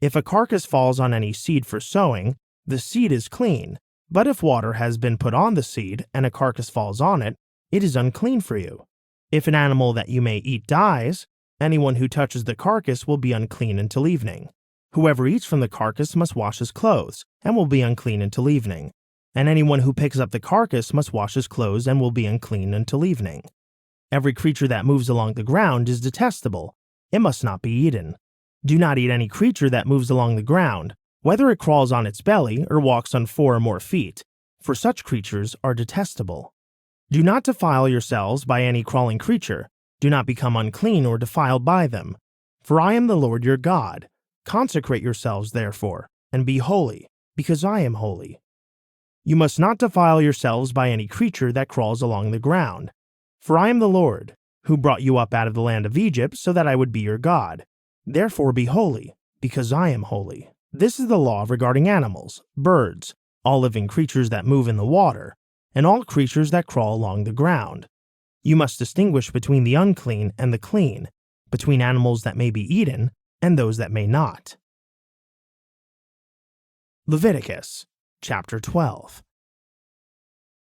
If a carcass falls on any seed for sowing, the seed is clean, but if water has been put on the seed and a carcass falls on it, it is unclean for you. If an animal that you may eat dies, anyone who touches the carcass will be unclean until evening. Whoever eats from the carcass must wash his clothes, and will be unclean until evening. And anyone who picks up the carcass must wash his clothes and will be unclean until evening. Every creature that moves along the ground is detestable. It must not be eaten. Do not eat any creature that moves along the ground, whether it crawls on its belly or walks on 4 or more feet, for such creatures are detestable. Do not defile yourselves by any crawling creature. Do not become unclean or defiled by them. For I am the Lord your God. Consecrate yourselves, therefore, and be holy, because I am holy. You must not defile yourselves by any creature that crawls along the ground. For I am the Lord, who brought you up out of the land of Egypt so that I would be your God. Therefore be holy, because I am holy. This is the law regarding animals, birds, all living creatures that move in the water, and all creatures that crawl along the ground. You must distinguish between the unclean and the clean, between animals that may be eaten and those that may not. Leviticus chapter 12.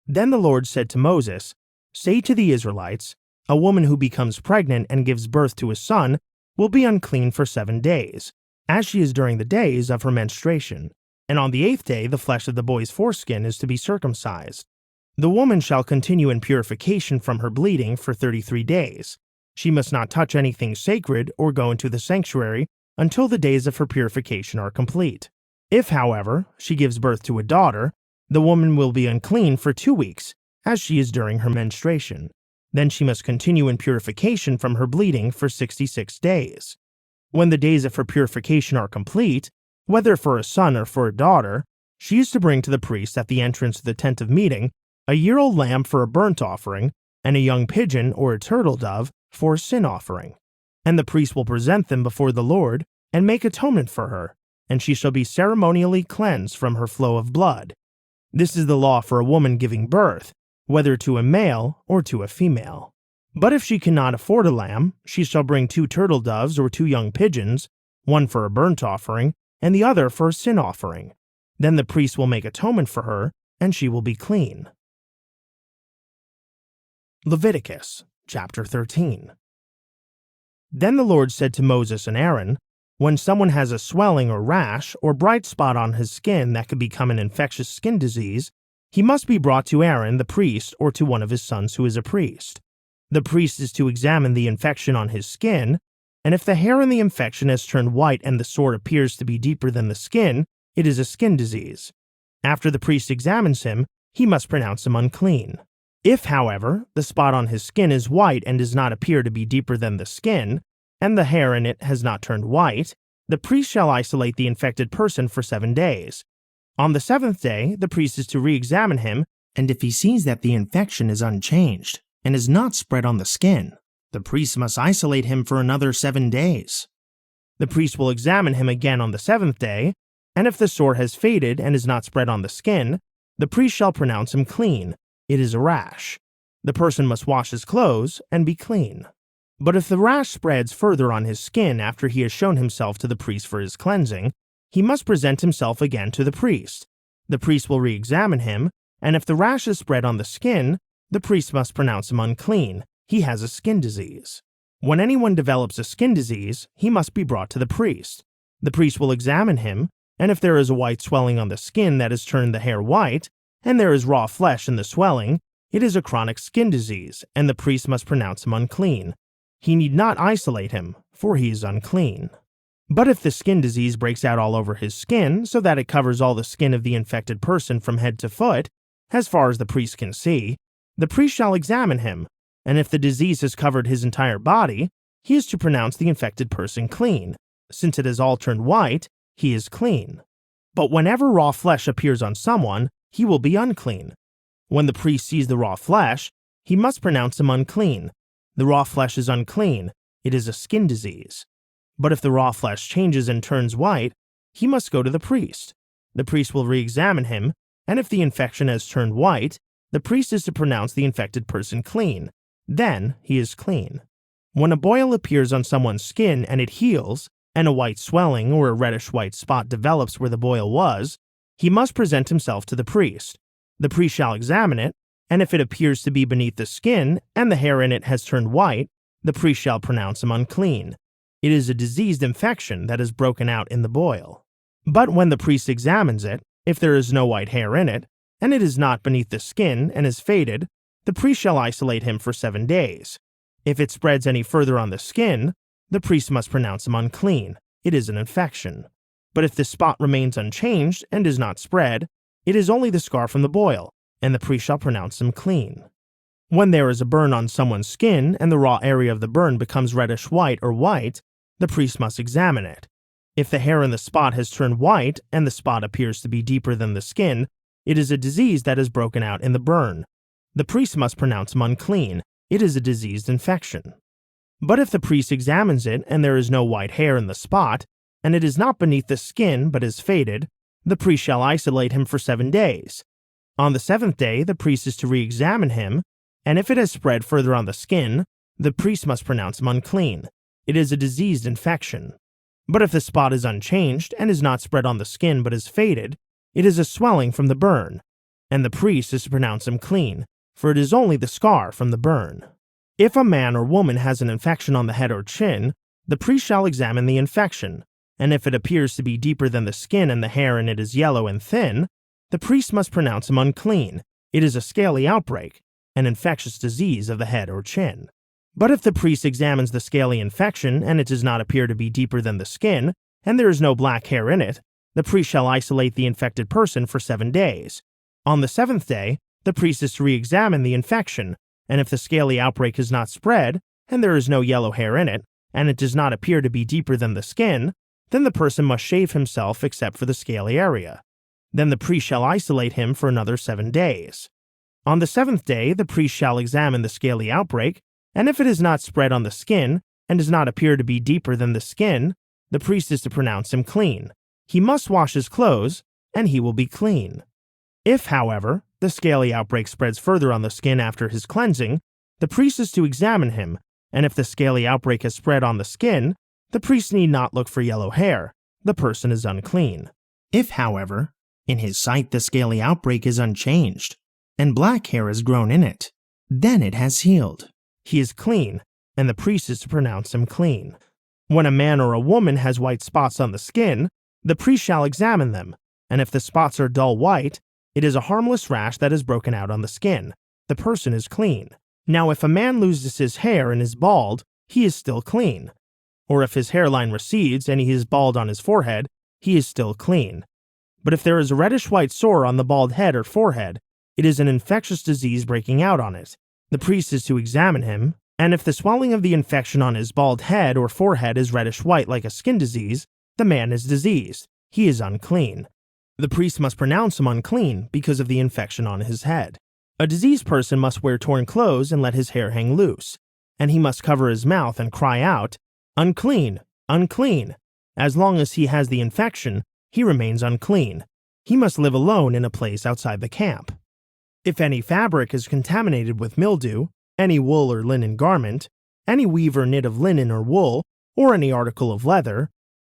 Then the Lord said to Moses, "Say to the Israelites, a woman who becomes pregnant and gives birth to a son will be unclean for 7 days, as she is during the days of her menstruation, and on the 8th day the flesh of the boy's foreskin is to be circumcised. The woman shall continue in purification from her bleeding for 33 days. She must not touch anything sacred or go into the sanctuary until the days of her purification are complete. If, however, she gives birth to a daughter, the woman will be unclean for 2 weeks, as she is during her menstruation. Then she must continue in purification from her bleeding for 66 days. When the days of her purification are complete, whether for a son or for a daughter, she is to bring to the priest at the entrance to the tent of meeting a year-old lamb for a burnt offering, and a young pigeon or a turtle dove for a sin offering. And the priest will present them before the Lord and make atonement for her, and she shall be ceremonially cleansed from her flow of blood. This is the law for a woman giving birth, whether to a male or to a female. But if she cannot afford a lamb, she shall bring 2 turtle doves or 2 young pigeons, one for a burnt offering and the other for a sin offering. Then the priest will make atonement for her, and she will be clean. Leviticus chapter 13. Then the Lord said to Moses and Aaron, "When someone has a swelling or rash or bright spot on his skin that could become an infectious skin disease, he must be brought to Aaron the priest or to one of his sons who is a priest. The priest is to examine the infection on his skin, and if the hair in the infection has turned white and the sore appears to be deeper than the skin, it is a skin disease. After the priest examines him, he must pronounce him unclean. If, however, the spot on his skin is white and does not appear to be deeper than the skin, and the hair in it has not turned white, the priest shall isolate the infected person for 7 days. On the 7th day, the priest is to re-examine him, and if he sees that the infection is unchanged and is not spread on the skin, the priest must isolate him for another 7 days. The priest will examine him again on the 7th day, and if the sore has faded and is not spread on the skin, the priest shall pronounce him clean. It is a rash. The person must wash his clothes and be clean. But if the rash spreads further on his skin after he has shown himself to the priest for his cleansing, he must present himself again to the priest. The priest will re-examine him, and if the rash is spread on the skin, the priest must pronounce him unclean. He has a skin disease. When anyone develops a skin disease, he must be brought to the priest. The priest will examine him, and if there is a white swelling on the skin that has turned the hair white, and there is raw flesh in the swelling, it is a chronic skin disease, and the priest must pronounce him unclean. He need not isolate him, for he is unclean. But if the skin disease breaks out all over his skin, so that it covers all the skin of the infected person from head to foot, as far as the priest can see, the priest shall examine him, and if the disease has covered his entire body, he is to pronounce the infected person clean. Since it has all turned white, he is clean. But whenever raw flesh appears on someone, he will be unclean. When the priest sees the raw flesh, he must pronounce him unclean. The raw flesh is unclean. It is a skin disease. But if the raw flesh changes and turns white, he must go to the priest. The priest will re-examine him, and if the infection has turned white, the priest is to pronounce the infected person clean. Then he is clean. When a boil appears on someone's skin and it heals, and a white swelling or a reddish-white spot develops where the boil was, he must present himself to the priest. The priest shall examine it, and if it appears to be beneath the skin and the hair in it has turned white, the priest shall pronounce him unclean. It is a diseased infection that has broken out in the boil. But when the priest examines it, if there is no white hair in it, and it is not beneath the skin and is faded, the priest shall isolate him for 7 days. If it spreads any further on the skin, the priest must pronounce him unclean. It is an infection. But if the spot remains unchanged and does not spread, it is only the scar from the boil, and the priest shall pronounce him clean. When there is a burn on someone's skin and the raw area of the burn becomes reddish white or white, the priest must examine it. If the hair in the spot has turned white and the spot appears to be deeper than the skin, it is a disease that has broken out in the burn. The priest must pronounce him unclean. It is a diseased infection. But if the priest examines it and there is no white hair in the spot, and it is not beneath the skin but is faded, the priest shall isolate him for 7 days. On the 7th day the priest is to re-examine him, and if it has spread further on the skin, the priest must pronounce him unclean. It is a diseased infection. But if the spot is unchanged and is not spread on the skin but is faded, it is a swelling from the burn, and the priest is to pronounce him clean, for it is only the scar from the burn. If a man or woman has an infection on the head or chin, the priest shall examine the infection, and if it appears to be deeper than the skin and the hair and it is yellow and thin, the priest must pronounce him unclean. It is a scaly outbreak, an infectious disease of the head or chin. But if the priest examines the scaly infection and it does not appear to be deeper than the skin, and there is no black hair in it, the priest shall isolate the infected person for 7 days. On the 7th day, the priest is to re-examine the infection, and if the scaly outbreak has not spread, and there is no yellow hair in it, and it does not appear to be deeper than the skin, then the person must shave himself except for the scaly area. Then the priest shall isolate him for another 7 days. On the 7th day, the priest shall examine the scaly outbreak, and if it is not spread on the skin, and does not appear to be deeper than the skin, the priest is to pronounce him clean. He must wash his clothes, and he will be clean. If, however, the scaly outbreak spreads further on the skin after his cleansing, the priest is to examine him, and if the scaly outbreak has spread on the skin, the priest need not look for yellow hair. The person is unclean. If, however, in his sight the scaly outbreak is unchanged, and black hair has grown in it, then it has healed. He is clean, and the priest is to pronounce him clean. When a man or a woman has white spots on the skin, the priest shall examine them, and if the spots are dull white, it is a harmless rash that has broken out on the skin. The person is clean. Now if a man loses his hair and is bald, he is still clean. Or if his hairline recedes and he is bald on his forehead, he is still clean. But if there is a reddish-white sore on the bald head or forehead, it is an infectious disease breaking out on it. The priest is to examine him, and if the swelling of the infection on his bald head or forehead is reddish-white like a skin disease, the man is diseased. He is unclean. The priest must pronounce him unclean because of the infection on his head. A diseased person must wear torn clothes and let his hair hang loose, and he must cover his mouth and cry out, "Unclean, unclean." As long as he has the infection, he remains unclean. He must live alone in a place outside the camp. If any fabric is contaminated with mildew, any wool or linen garment, any weave or knit of linen or wool, or any article of leather,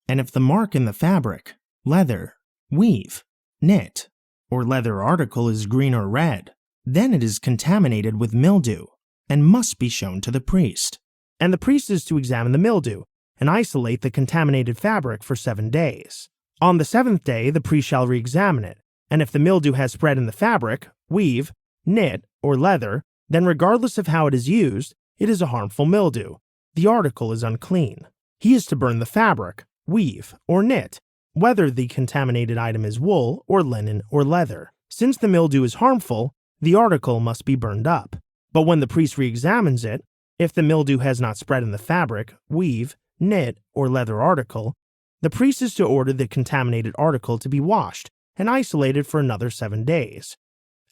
and if the mark in the fabric, leather, weave, knit, or leather article is green or red, then it is contaminated with mildew and must be shown to the priest. And the priest is to examine the mildew and isolate the contaminated fabric for 7 days. On the 7th day, the priest shall re-examine it, and if the mildew has spread in the fabric, weave, knit, or leather, then regardless of how it is used, it is a harmful mildew. The article is unclean. He is to burn the fabric, weave, or knit, whether the contaminated item is wool or linen or leather. Since the mildew is harmful, the article must be burned up. But when the priest re-examines it, if the mildew has not spread in the fabric, weave, knit, or leather article, the priest is to order the contaminated article to be washed and isolated for another 7 days.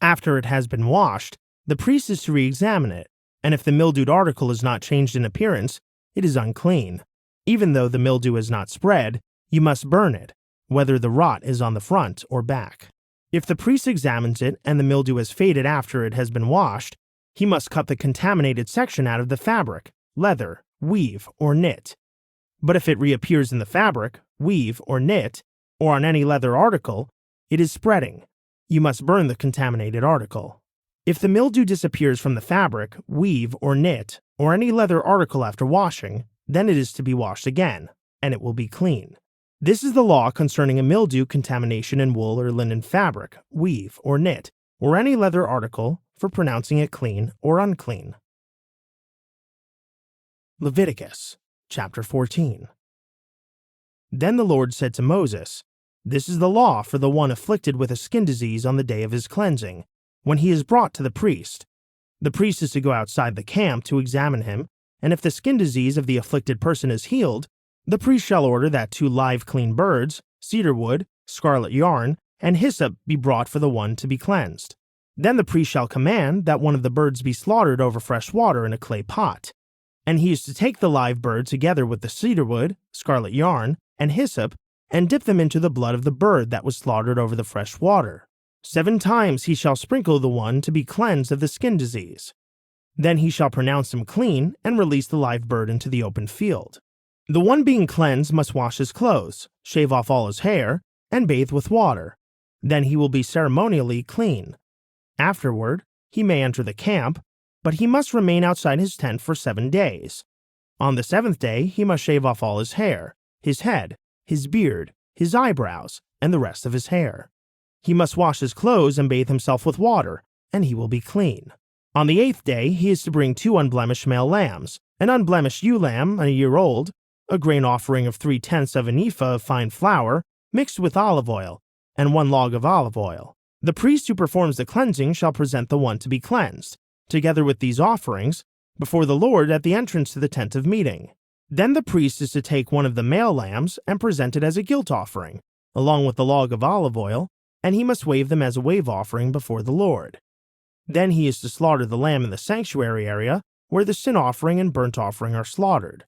After it has been washed, the priest is to re-examine it, and if the mildewed article is not changed in appearance, it is unclean. Even though the mildew is not spread, you must burn it, whether the rot is on the front or back. If the priest examines it and the mildew has faded after it has been washed, he must cut the contaminated section out of the fabric, leather, weave, or knit. But if it reappears in the fabric, weave, or knit, or on any leather article, it is spreading. You must burn the contaminated article. If the mildew disappears from the fabric, weave, or knit, or any leather article after washing, then it is to be washed again, and it will be clean. This is the law concerning a mildew contamination in wool or linen fabric, weave, or knit, or any leather article, for pronouncing it clean or unclean. Leviticus chapter 14. Then the Lord said to Moses, "This is the law for the one afflicted with a skin disease on the day of his cleansing, when he is brought to the priest. The priest is to go outside the camp to examine him, and if the skin disease of the afflicted person is healed, the priest shall order that 2 live clean birds, cedar wood, scarlet yarn, and hyssop be brought for the one to be cleansed. Then the priest shall command that one of the birds be slaughtered over fresh water in a clay pot. And he is to take the live bird together with the cedar wood, scarlet yarn, and hyssop, and dip them into the blood of the bird that was slaughtered over the fresh water. 7 times he shall sprinkle the one to be cleansed of the skin disease. Then he shall pronounce him clean and release the live bird into the open field. The one being cleansed must wash his clothes, shave off all his hair, and bathe with water. Then he will be ceremonially clean. Afterward, he may enter the camp, but he must remain outside his tent for 7 days. On the 7th day, he must shave off all his hair, his head, his beard, his eyebrows, and the rest of his hair. He must wash his clothes and bathe himself with water, and he will be clean. On the 8th day, he is to bring 2 unblemished male lambs, an unblemished ewe lamb, a year old, a grain offering of 3/10 of an ephah of fine flour, mixed with olive oil, and 1 log of olive oil. The priest who performs the cleansing shall present the one to be cleansed, together with these offerings, before the Lord at the entrance to the tent of meeting. Then the priest is to take one of the male lambs and present it as a guilt offering, along with the log of olive oil, and he must wave them as a wave offering before the Lord. Then he is to slaughter the lamb in the sanctuary area, where the sin offering and burnt offering are slaughtered.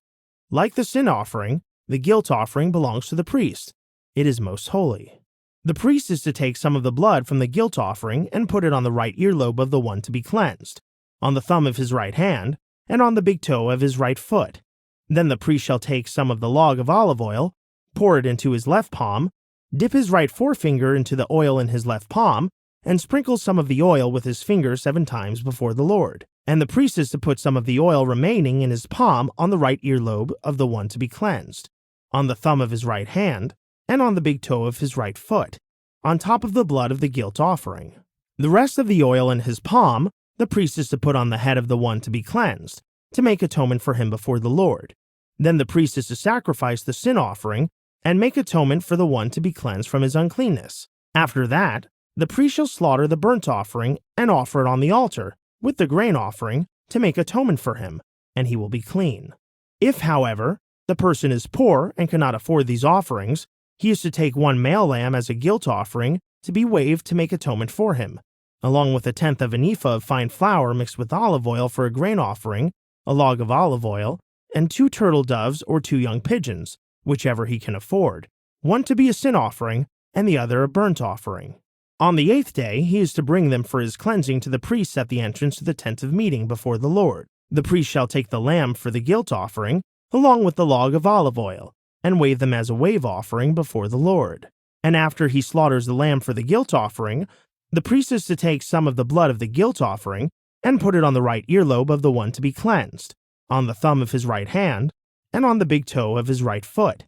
Like the sin offering, the guilt offering belongs to the priest. It is most holy. The priest is to take some of the blood from the guilt offering and put it on the right earlobe of the one to be cleansed, on the thumb of his right hand, and on the big toe of his right foot. Then the priest shall take some of the log of olive oil, pour it into his left palm, dip his right forefinger into the oil in his left palm, and sprinkle some of the oil with his finger 7 times before the Lord. And the priest is to put some of the oil remaining in his palm on the right earlobe of the one to be cleansed, on the thumb of his right hand, and on the big toe of his right foot, on top of the blood of the guilt offering. The rest of the oil in his palm, the priest is to put on the head of the one to be cleansed, to make atonement for him before the Lord. Then the priest is to sacrifice the sin offering and make atonement for the one to be cleansed from his uncleanness. After that, the priest shall slaughter the burnt offering and offer it on the altar, with the grain offering, to make atonement for him, and he will be clean. If, however, the person is poor and cannot afford these offerings, he is to take 1 male lamb as a guilt offering to be waved to make atonement for him, along with 1/10 of an ephah of fine flour mixed with olive oil for a grain offering, a log of olive oil, and 2 turtle doves or 2 young pigeons, whichever he can afford, one to be a sin offering and the other a burnt offering. On the 8th day, he is to bring them for his cleansing to the priest at the entrance to the tent of meeting before the Lord. The priest shall take the lamb for the guilt offering, along with the log of olive oil, and wave them as a wave offering before the Lord. And after he slaughters the lamb for the guilt offering, the priest is to take some of the blood of the guilt offering and put it on the right earlobe of the one to be cleansed, on the thumb of his right hand, and on the big toe of his right foot.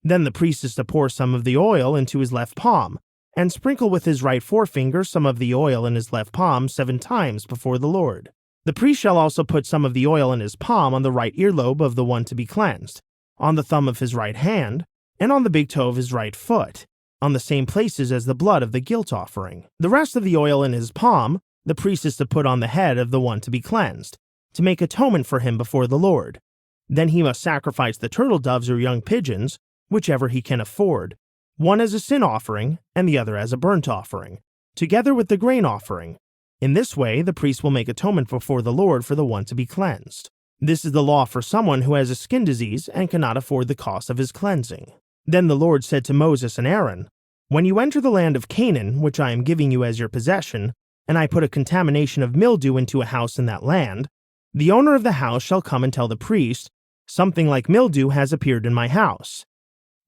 Then the priest is to pour some of the oil into his left palm, and sprinkle with his right forefinger some of the oil in his left palm 7 times before the Lord. The priest shall also put some of the oil in his palm on the right earlobe of the one to be cleansed, on the thumb of his right hand, and on the big toe of his right foot, on the same places as the blood of the guilt offering. The rest of the oil in his palm, the priest is to put on the head of the one to be cleansed, to make atonement for him before the Lord. Then he must sacrifice the turtle doves or young pigeons, whichever he can afford, one as a sin offering and the other as a burnt offering, together with the grain offering. In this way, the priest will make atonement before the Lord for the one to be cleansed. This is the law for someone who has a skin disease and cannot afford the cost of his cleansing. Then the Lord said to Moses and Aaron, "When you enter the land of Canaan, which I am giving you as your possession, and I put a contamination of mildew into a house in that land, the owner of the house shall come and tell the priest, 'Something like mildew has appeared in my house.'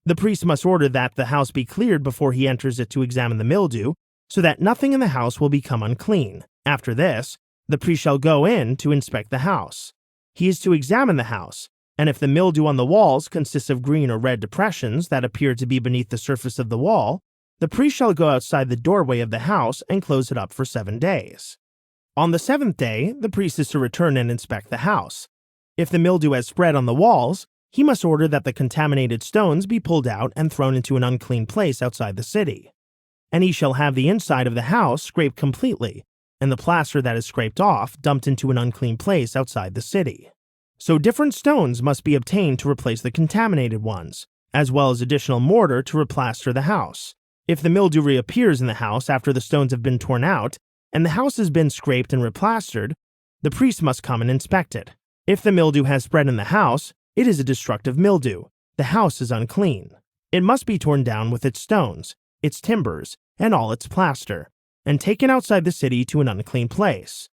The priest must order that the house be cleared before he enters it to examine the mildew, so that nothing in the house will become unclean. After this, the priest shall go in to inspect the house. He is to examine the house, and if the mildew on the walls consists of green or red depressions that appear to be beneath the surface of the wall, the priest shall go outside the doorway of the house and close it up for 7 days. On the 7th day, the priest is to return and inspect the house. If the mildew has spread on the walls, he must order that the contaminated stones be pulled out and thrown into an unclean place outside the city. And he shall have the inside of the house scraped completely, and the plaster that is scraped off dumped into an unclean place outside the city. So different stones must be obtained to replace the contaminated ones, as well as additional mortar to replaster the house. If the mildew reappears in the house after the stones have been torn out, and the house has been scraped and replastered, the priest must come and inspect it. If the mildew has spread in the house, it is a destructive mildew. The house is unclean. It must be torn down with its stones, its timbers, and all its plaster, and taken outside the city to an unclean place.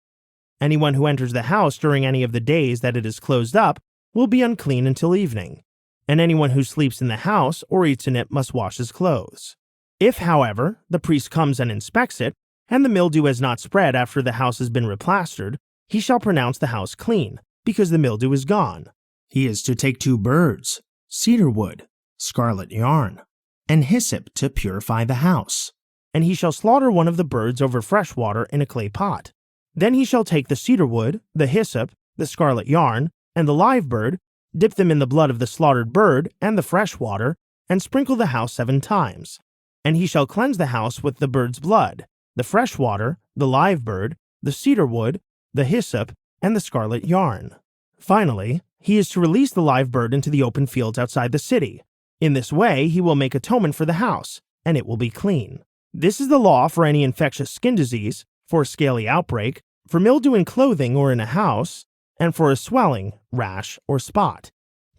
Anyone who enters the house during any of the days that it is closed up will be unclean until evening, and anyone who sleeps in the house or eats in it must wash his clothes. If, however, the priest comes and inspects it, and the mildew has not spread after the house has been replastered, he shall pronounce the house clean, because the mildew is gone. He is to take 2 birds, cedar wood, scarlet yarn, and hyssop to purify the house. And he shall slaughter one of the birds over fresh water in a clay pot. Then he shall take the cedar wood, the hyssop, the scarlet yarn, and the live bird, dip them in the blood of the slaughtered bird and the fresh water, and sprinkle the house 7 times. And he shall cleanse the house with the bird's blood, the fresh water, the live bird, the cedar wood, the hyssop, and the scarlet yarn. Finally, he is to release the live bird into the open fields outside the city. In this way, he will make atonement for the house, and it will be clean. This is the law for any infectious skin disease, for a scaly outbreak, for mildew in clothing or in a house, and for a swelling, rash, or spot,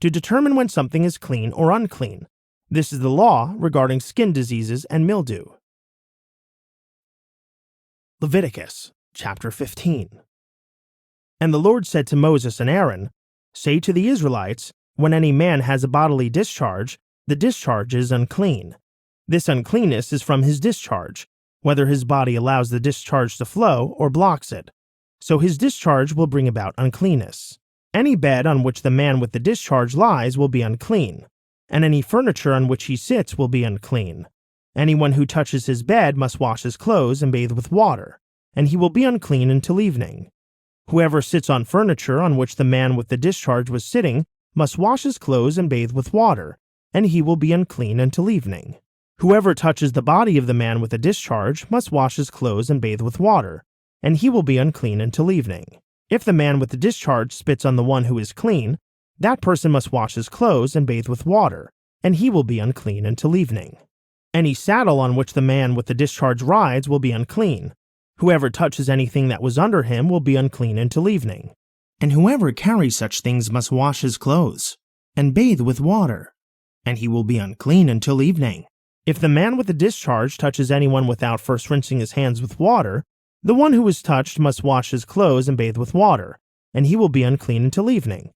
to determine when something is clean or unclean. This is the law regarding skin diseases and mildew. Leviticus chapter 15. And the Lord said to Moses and Aaron, "Say to the Israelites, when any man has a bodily discharge, the discharge is unclean. This uncleanness is from his discharge, whether his body allows the discharge to flow or blocks it. So his discharge will bring about uncleanness. Any bed on which the man with the discharge lies will be unclean, and any furniture on which he sits will be unclean. Anyone who touches his bed must wash his clothes and bathe with water, and he will be unclean until evening. Whoever sits on furniture on which the man with the discharge was sitting must wash his clothes and bathe with water, and he will be unclean until evening. Whoever touches the body of the man with the discharge must wash his clothes and bathe with water, and he will be unclean until evening. If the man with the discharge spits on the one who is clean, that person must wash his clothes and bathe with water, and he will be unclean until evening. Any saddle on which the man with the discharge rides will be unclean. Whoever touches anything that was under him will be unclean until evening. And whoever carries such things must wash his clothes and bathe with water, and he will be unclean until evening. If the man with the discharge touches anyone without first rinsing his hands with water, the one who is touched must wash his clothes and bathe with water, and he will be unclean until evening.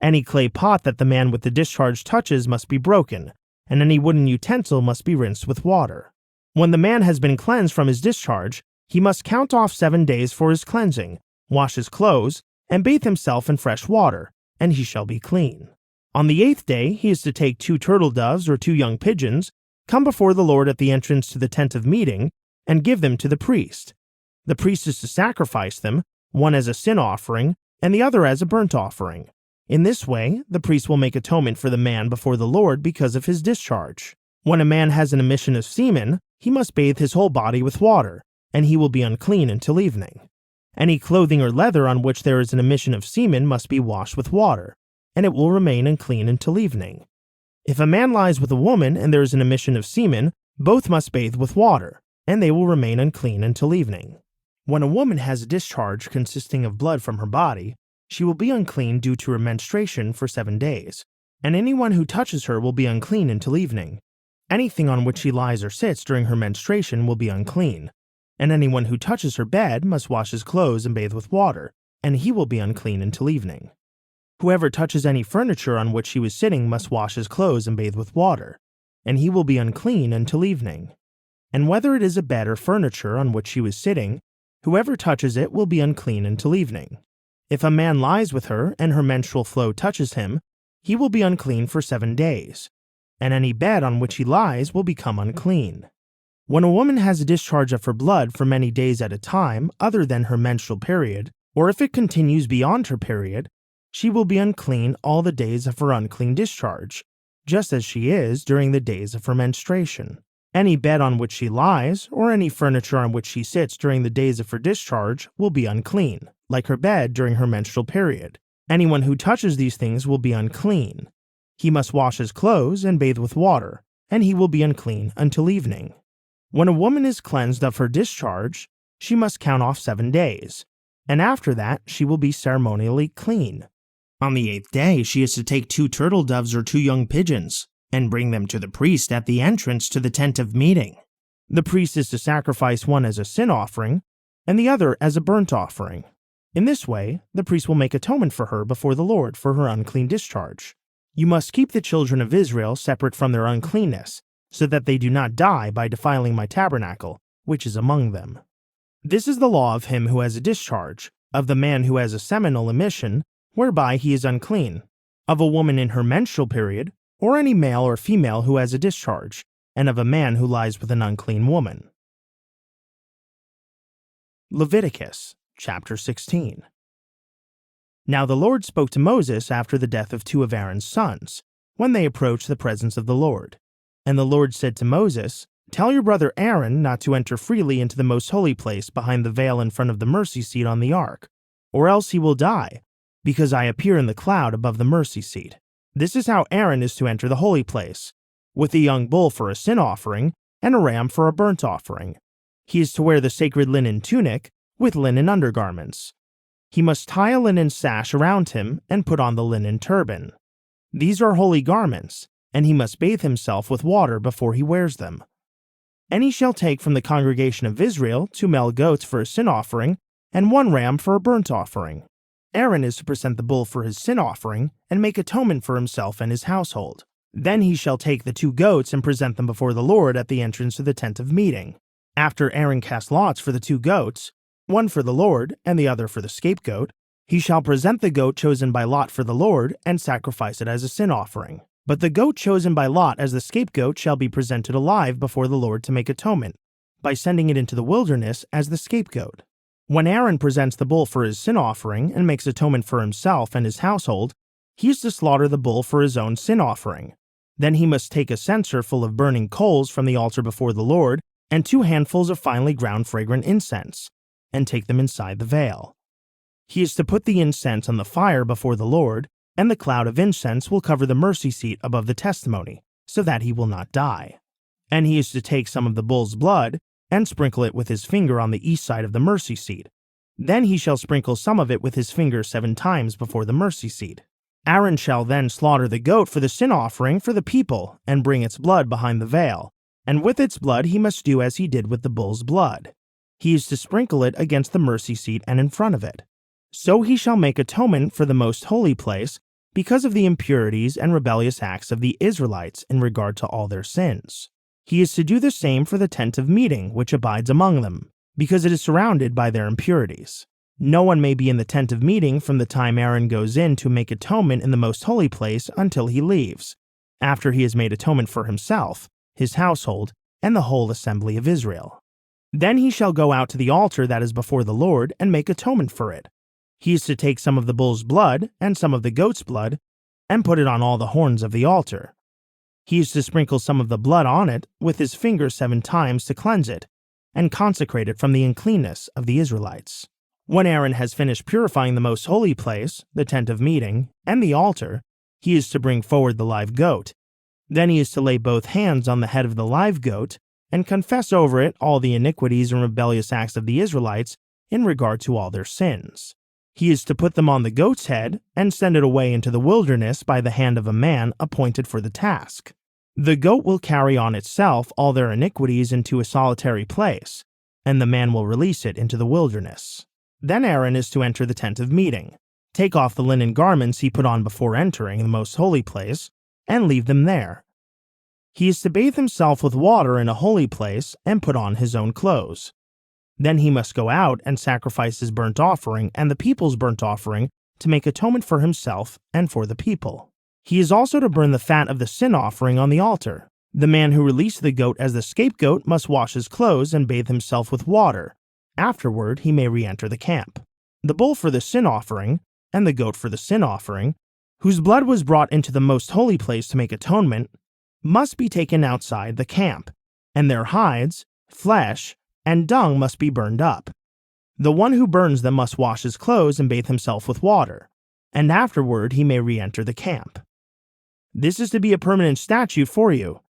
Any clay pot that the man with the discharge touches must be broken, and any wooden utensil must be rinsed with water. When the man has been cleansed from his discharge, he must count off 7 days for his cleansing, wash his clothes, and bathe himself in fresh water, and he shall be clean. On the 8th day he is to take 2 turtle doves or 2 young pigeons, come before the Lord at the entrance to the tent of meeting, and give them to the priest. The priest is to sacrifice them, one as a sin offering, and the other as a burnt offering. In this way, the priest will make atonement for the man before the Lord because of his discharge. When a man has an emission of semen, he must bathe his whole body with water, and he will be unclean until evening. Any clothing or leather on which there is an emission of semen must be washed with water, and it will remain unclean until evening. If a man lies with a woman and there is an emission of semen, both must bathe with water, and they will remain unclean until evening. When a woman has a discharge consisting of blood from her body, she will be unclean due to her menstruation for 7 days, and anyone who touches her will be unclean until evening. Anything on which she lies or sits during her menstruation will be unclean, and anyone who touches her bed must wash his clothes and bathe with water, and he will be unclean until evening. Whoever touches any furniture on which he was sitting must wash his clothes and bathe with water, and he will be unclean until evening. And whether it is a bed or furniture on which she was sitting, whoever touches it will be unclean until evening. If a man lies with her and her menstrual flow touches him, he will be unclean for 7 days, and any bed on which he lies will become unclean. When a woman has a discharge of her blood for many days at a time other than her menstrual period, or if it continues beyond her period, she will be unclean all the days of her unclean discharge, just as she is during the days of her menstruation. Any bed on which she lies, or any furniture on which she sits during the days of her discharge, will be unclean, like her bed during her menstrual period. Anyone who touches these things will be unclean. He must wash his clothes and bathe with water, and he will be unclean until evening. When a woman is cleansed of her discharge, she must count off 7 days, and after that she will be ceremonially clean. On the 8th day she is to take 2 turtle doves or 2 young pigeons, and bring them to the priest at the entrance to the tent of meeting. The priest is to sacrifice one as a sin offering and the other as a burnt offering. In this way, the priest will make atonement for her before the Lord for her unclean discharge. You must keep the children of Israel separate from their uncleanness, so that they do not die by defiling my tabernacle, which is among them. This is the law of him who has a discharge, of the man who has a seminal emission, whereby he is unclean, of a woman in her menstrual period, or any male or female who has a discharge, and of a man who lies with an unclean woman. Leviticus chapter 16. Now the Lord spoke to Moses after the death of two of Aaron's sons, when they approached the presence of the Lord. And the Lord said to Moses, "Tell your brother Aaron not to enter freely into the most holy place behind the veil in front of the mercy seat on the ark, or else he will die, because I appear in the cloud above the mercy seat. This is how Aaron is to enter the holy place, with a young bull for a sin offering and a ram for a burnt offering. He is to wear the sacred linen tunic with linen undergarments. He must tie a linen sash around him and put on the linen turban. These are holy garments, and he must bathe himself with water before he wears them. And he shall take from the congregation of Israel 2 male goats for a sin offering and 1 ram for a burnt offering. Aaron is to present the bull for his sin offering and make atonement for himself and his household. Then he shall take the 2 goats and present them before the Lord at the entrance to the tent of meeting. After Aaron casts lots for the 2 goats, one for the Lord and the other for the scapegoat, he shall present the goat chosen by lot for the Lord and sacrifice it as a sin offering. But the goat chosen by lot as the scapegoat shall be presented alive before the Lord to make atonement, by sending it into the wilderness as the scapegoat. When Aaron presents the bull for his sin offering and makes atonement for himself and his household, he is to slaughter the bull for his own sin offering. Then he must take a censer full of burning coals from the altar before the Lord and 2 handfuls of finely ground fragrant incense, and take them inside the veil. He is to put the incense on the fire before the Lord, and the cloud of incense will cover the mercy seat above the testimony, so that he will not die. And he is to take some of the bull's blood and sprinkle it with his finger on the east side of the mercy seat. Then he shall sprinkle some of it with his finger 7 times before the mercy seat. Aaron shall then slaughter the goat for the sin offering for the people and bring its blood behind the veil, and with its blood he must do as he did with the bull's blood. He is to sprinkle it against the mercy seat and in front of it. So he shall make atonement for the most holy place because of the impurities and rebellious acts of the Israelites in regard to all their sins. He is to do the same for the tent of meeting which abides among them, because it is surrounded by their impurities. No one may be in the tent of meeting from the time Aaron goes in to make atonement in the most holy place until he leaves, after he has made atonement for himself, his household, and the whole assembly of Israel. Then he shall go out to the altar that is before the Lord and make atonement for it. He is to take some of the bull's blood and some of the goat's blood and put it on all the horns of the altar. He is to sprinkle some of the blood on it with his finger 7 times to cleanse it and consecrate it from the uncleanness of the Israelites. When Aaron has finished purifying the most holy place, the tent of meeting, and the altar, he is to bring forward the live goat. Then he is to lay both hands on the head of the live goat and confess over it all the iniquities and rebellious acts of the Israelites in regard to all their sins. He is to put them on the goat's head and send it away into the wilderness by the hand of a man appointed for the task. The goat will carry on itself all their iniquities into a solitary place, and the man will release it into the wilderness. Then Aaron is to enter the tent of meeting, take off the linen garments he put on before entering the most holy place, and leave them there. He is to bathe himself with water in a holy place and put on his own clothes. Then he must go out and sacrifice his burnt offering and the people's burnt offering to make atonement for himself and for the people. He is also to burn the fat of the sin offering on the altar. The man who released the goat as the scapegoat must wash his clothes and bathe himself with water. Afterward, he may re-enter the camp. The bull for the sin offering and the goat for the sin offering, whose blood was brought into the most holy place to make atonement, must be taken outside the camp, and their hides, flesh, and dung must be burned up. The one who burns them must wash his clothes and bathe himself with water, and afterward he may re-enter the camp. This is to be a permanent statute for you.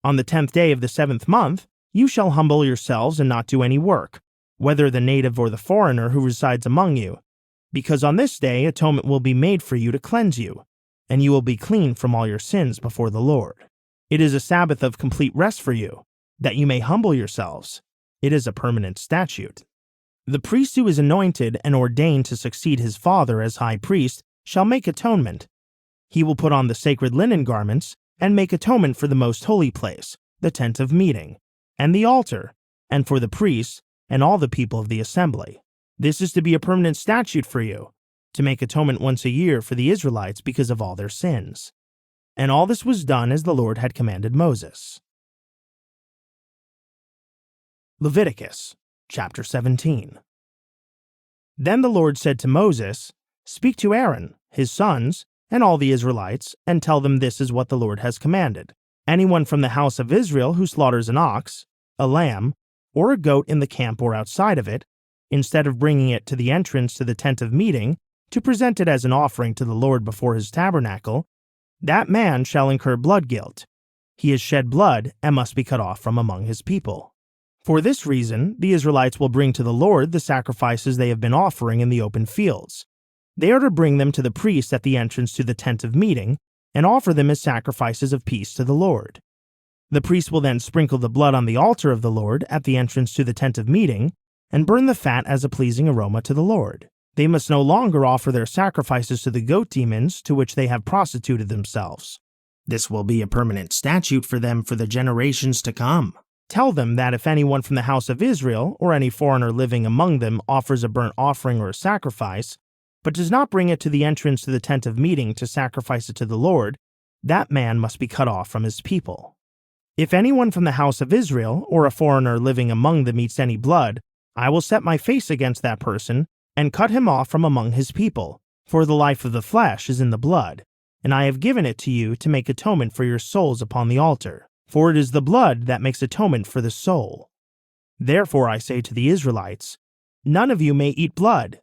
On the 10th day of the 7th month, you shall humble yourselves and not do any work, whether the native or the foreigner who resides among you, because on this day atonement will be made for you to cleanse you, and you will be clean from all your sins before the Lord. It is a Sabbath of complete rest for you, that you may humble yourselves. It is a permanent statute. The priest who is anointed and ordained to succeed his father as high priest shall make atonement. He will put on the sacred linen garments and make atonement for the most holy place, the tent of meeting, and the altar, and for the priests and all the people of the assembly. This is to be a permanent statute for you, to make atonement once a year for the Israelites because of all their sins. And all this was done as the Lord had commanded Moses. Leviticus chapter 17. Then the Lord said to Moses, "Speak to Aaron, his sons, and all the Israelites, and tell them this is what the Lord has commanded. Anyone from the house of Israel who slaughters an ox, a lamb, or a goat in the camp or outside of it, instead of bringing it to the entrance to the tent of meeting, to present it as an offering to the Lord before his tabernacle, that man shall incur blood guilt. He has shed blood and must be cut off from among his people. For this reason, the Israelites will bring to the Lord the sacrifices they have been offering in the open fields. They are to bring them to the priest at the entrance to the tent of meeting and offer them as sacrifices of peace to the Lord. The priest will then sprinkle the blood on the altar of the Lord at the entrance to the tent of meeting and burn the fat as a pleasing aroma to the Lord. They must no longer offer their sacrifices to the goat demons to which they have prostituted themselves. This will be a permanent statute for them for the generations to come. Tell them that if anyone from the house of Israel or any foreigner living among them offers a burnt offering or a sacrifice, but does not bring it to the entrance to the tent of meeting to sacrifice it to the Lord, that man must be cut off from his people. If anyone from the house of Israel or a foreigner living among them eats any blood, I will set my face against that person and cut him off from among his people, for the life of the flesh is in the blood, and I have given it to you to make atonement for your souls upon the altar, for it is the blood that makes atonement for the soul. Therefore I say to the Israelites, none of you may eat blood,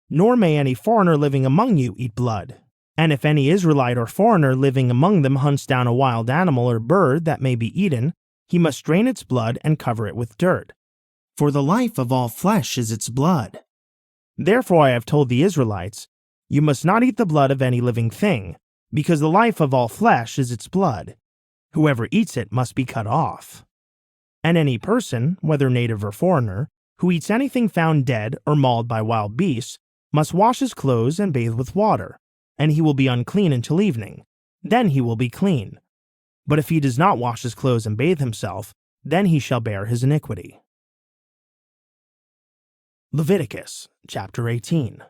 nor may any foreigner living among you eat blood. And if any Israelite or foreigner living among them hunts down a wild animal or bird that may be eaten, he must drain its blood and cover it with dirt. For the life of all flesh is its blood. Therefore I have told the Israelites, you must not eat the blood of any living thing, because the life of all flesh is its blood. Whoever eats it must be cut off. And any person, whether native or foreigner, who eats anything found dead or mauled by wild beasts, must wash his clothes and bathe with water, and he will be unclean until evening. Then he will be clean. But if he does not wash his clothes and bathe himself, then he shall bear his iniquity. Leviticus chapter 18.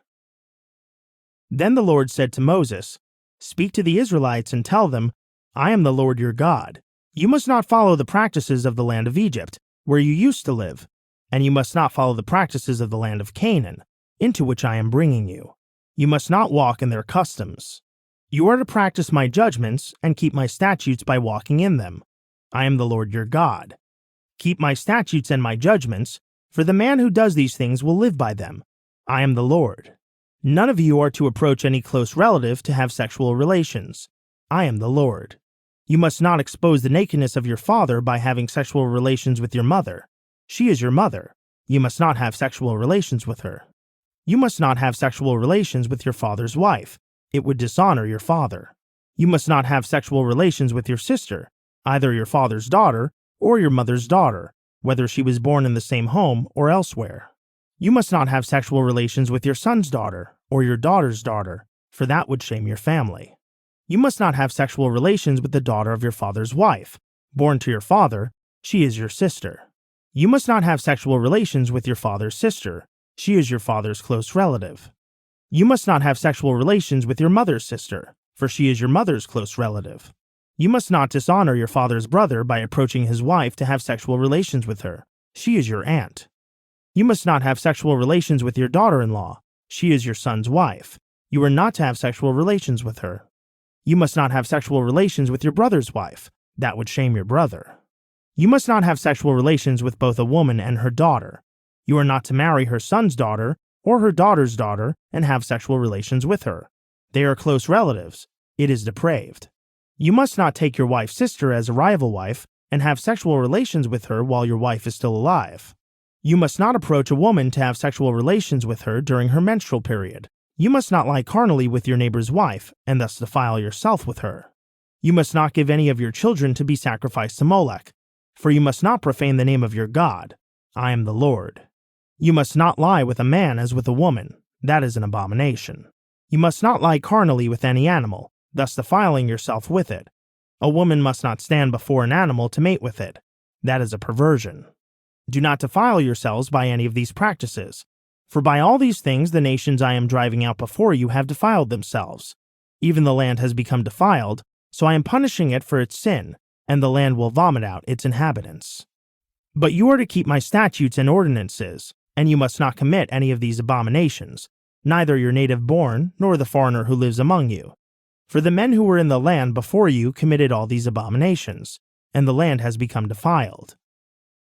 Then the Lord said to Moses, "Speak to the Israelites and tell them, I am the Lord your God. You must not follow the practices of the land of Egypt, where you used to live, and you must not follow the practices of the land of Canaan, into which I am bringing you. You must not walk in their customs. You are to practice my judgments and keep my statutes by walking in them. I am the Lord your God. Keep my statutes and my judgments, for the man who does these things will live by them. I am the Lord. None of you are to approach any close relative to have sexual relations. I am the Lord. You must not expose the nakedness of your father by having sexual relations with your mother. She is your mother. You must not have sexual relations with her. You must not have sexual relations with your father's wife. It would dishonor your father. You must not have sexual relations with your sister, either your father's daughter or your mother's daughter, whether she was born in the same home or elsewhere. You must not have sexual relations with your son's daughter or your daughter's daughter, for that would shame your family. You must not have sexual relations with the daughter of your father's wife. Born to your father, she is your sister. You must not have sexual relations with your father's sister. She is your father's close relative. You must not have sexual relations with your mother's sister, for she is your mother's close relative. You must not dishonor your father's brother by approaching his wife to have sexual relations with her. She is your aunt. You must not have sexual relations with your daughter-in-law. She is your son's wife. You are not to have sexual relations with her. You must not have sexual relations with your brother's wife. That would shame your brother. You must not have sexual relations with both a woman and her daughter. You are not to marry her son's daughter or her daughter's daughter and have sexual relations with her. They are close relatives. It is depraved. You must not take your wife's sister as a rival wife and have sexual relations with her while your wife is still alive. You must not approach a woman to have sexual relations with her during her menstrual period. You must not lie carnally with your neighbor's wife and thus defile yourself with her. You must not give any of your children to be sacrificed to Molech, for you must not profane the name of your God. I am the Lord. You must not lie with a man as with a woman. That is an abomination. You must not lie carnally with any animal, thus defiling yourself with it. A woman must not stand before an animal to mate with it. That is a perversion. Do not defile yourselves by any of these practices, for by all these things the nations I am driving out before you have defiled themselves. Even the land has become defiled, so I am punishing it for its sin, and the land will vomit out its inhabitants. But you are to keep my statutes and ordinances, and you must not commit any of these abominations, neither your native born nor the foreigner who lives among you. For the men who were in the land before you committed all these abominations, and the land has become defiled.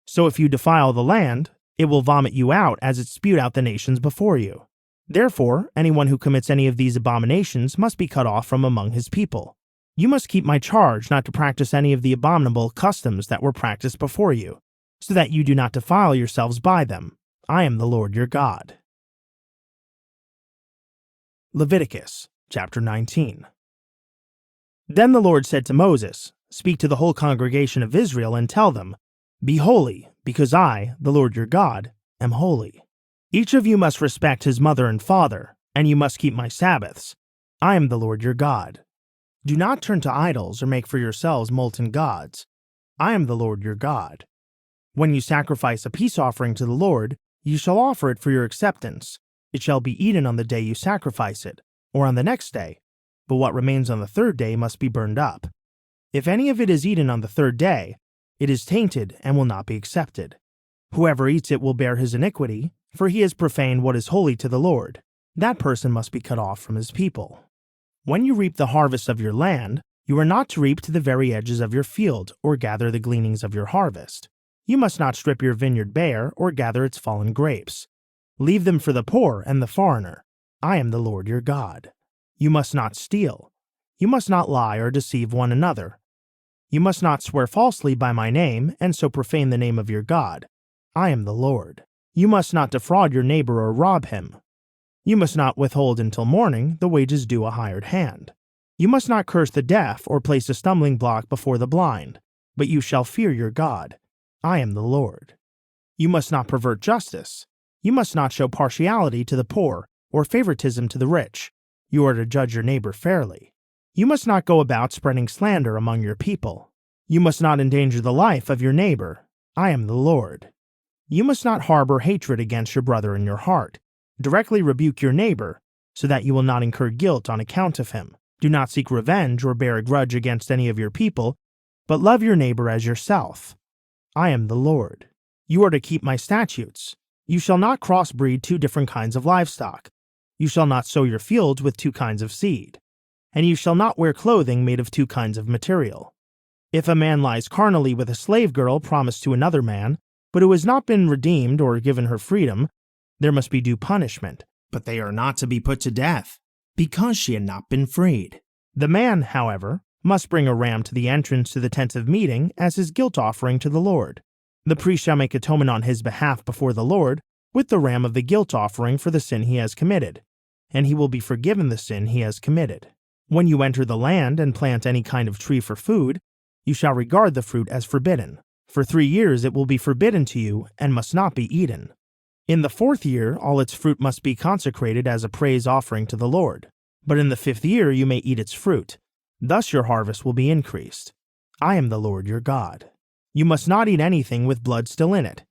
So if you defile the land, it will vomit you out as it spewed out the nations before you. Therefore, anyone who commits any of these abominations must be cut off from among his people. You must keep my charge not to practice any of the abominable customs that were practiced before you, so that you do not defile yourselves by them. I am the Lord your God. Leviticus chapter 19. Then the Lord said to Moses, "Speak to the whole congregation of Israel and tell them, 'Be holy, because I, the Lord your God, am holy. Each of you must respect his mother and father, and you must keep my Sabbaths. I am the Lord your God. Do not turn to idols or make for yourselves molten gods. I am the Lord your God. When you sacrifice a peace offering to the Lord, you shall offer it for your acceptance. It shall be eaten on the day you sacrifice it, or on the next day, but what remains on the third day must be burned up. If any of it is eaten on the third day, it is tainted and will not be accepted. Whoever eats it will bear his iniquity, for he has profaned what is holy to the Lord. That person must be cut off from his people. When you reap the harvest of your land, you are not to reap to the very edges of your field or gather the gleanings of your harvest. You must not strip your vineyard bare or gather its fallen grapes. Leave them for the poor and the foreigner. I am the Lord your God. You must not steal. You must not lie or deceive one another. You must not swear falsely by my name and so profane the name of your God. I am the Lord. You must not defraud your neighbor or rob him. You must not withhold until morning the wages due a hired hand. You must not curse the deaf or place a stumbling block before the blind, but you shall fear your God. I am the Lord. You must not pervert justice. You must not show partiality to the poor or favoritism to the rich. You are to judge your neighbor fairly. You must not go about spreading slander among your people. You must not endanger the life of your neighbor. I am the Lord. You must not harbor hatred against your brother in your heart. Directly rebuke your neighbor, so that you will not incur guilt on account of him. Do not seek revenge or bear a grudge against any of your people, but love your neighbor as yourself. I am the Lord. You are to keep my statutes. You shall not crossbreed two different kinds of livestock. You shall not sow your fields with two kinds of seed. And you shall not wear clothing made of two kinds of material. If a man lies carnally with a slave girl promised to another man, but who has not been redeemed or given her freedom, there must be due punishment, but they are not to be put to death, because she had not been freed. The man, however, must bring a ram to the entrance to the tent of meeting as his guilt offering to the Lord. The priest shall make atonement on his behalf before the Lord with the ram of the guilt offering for the sin he has committed, and he will be forgiven the sin he has committed. When you enter the land and plant any kind of tree for food, you shall regard the fruit as forbidden. For 3 years it will be forbidden to you and must not be eaten. In the 4th year all its fruit must be consecrated as a praise offering to the Lord. But in the 5th year you may eat its fruit. Thus your harvest will be increased. I am the Lord your God. You must not eat anything with blood still in it.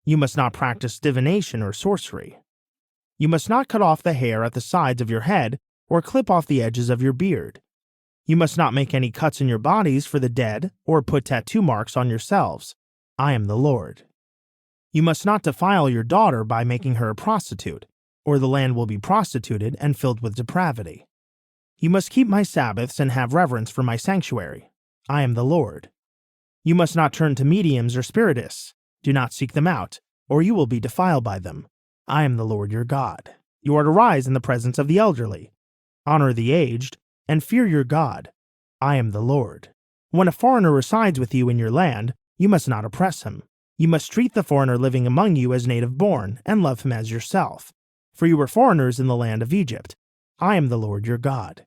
You must not practice divination or sorcery. You must not cut off the hair at the sides of your head or clip off the edges of your beard. You must not make any cuts in your bodies for the dead or put tattoo marks on yourselves. I am the Lord. You must not defile your daughter by making her a prostitute, or the land will be prostituted and filled with depravity. You must keep my Sabbaths and have reverence for my sanctuary. I am the Lord. You must not turn to mediums or spiritists. Do not seek them out, or you will be defiled by them. I am the Lord your God. You are to rise in the presence of the elderly, honor the aged, and fear your God. I am the Lord. When a foreigner resides with you in your land, you must not oppress him. You must treat the foreigner living among you as native born, and love him as yourself. For you were foreigners in the land of Egypt. I am the Lord your God.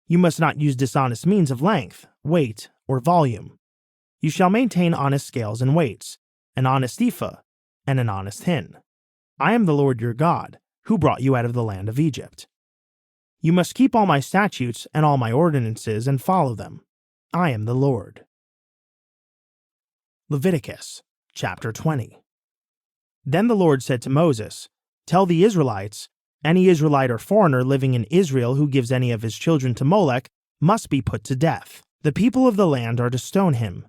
You must not use dishonest means of length, weight, or volume. You shall maintain honest scales and weights, an honest ephah, and an honest hin. I am the Lord your God, who brought you out of the land of Egypt. You must keep all my statutes and all my ordinances and follow them. I am the Lord. Leviticus chapter 20. Then the Lord said to Moses, "Tell the Israelites, any Israelite or foreigner living in Israel who gives any of his children to Molech must be put to death. The people of the land are to stone him,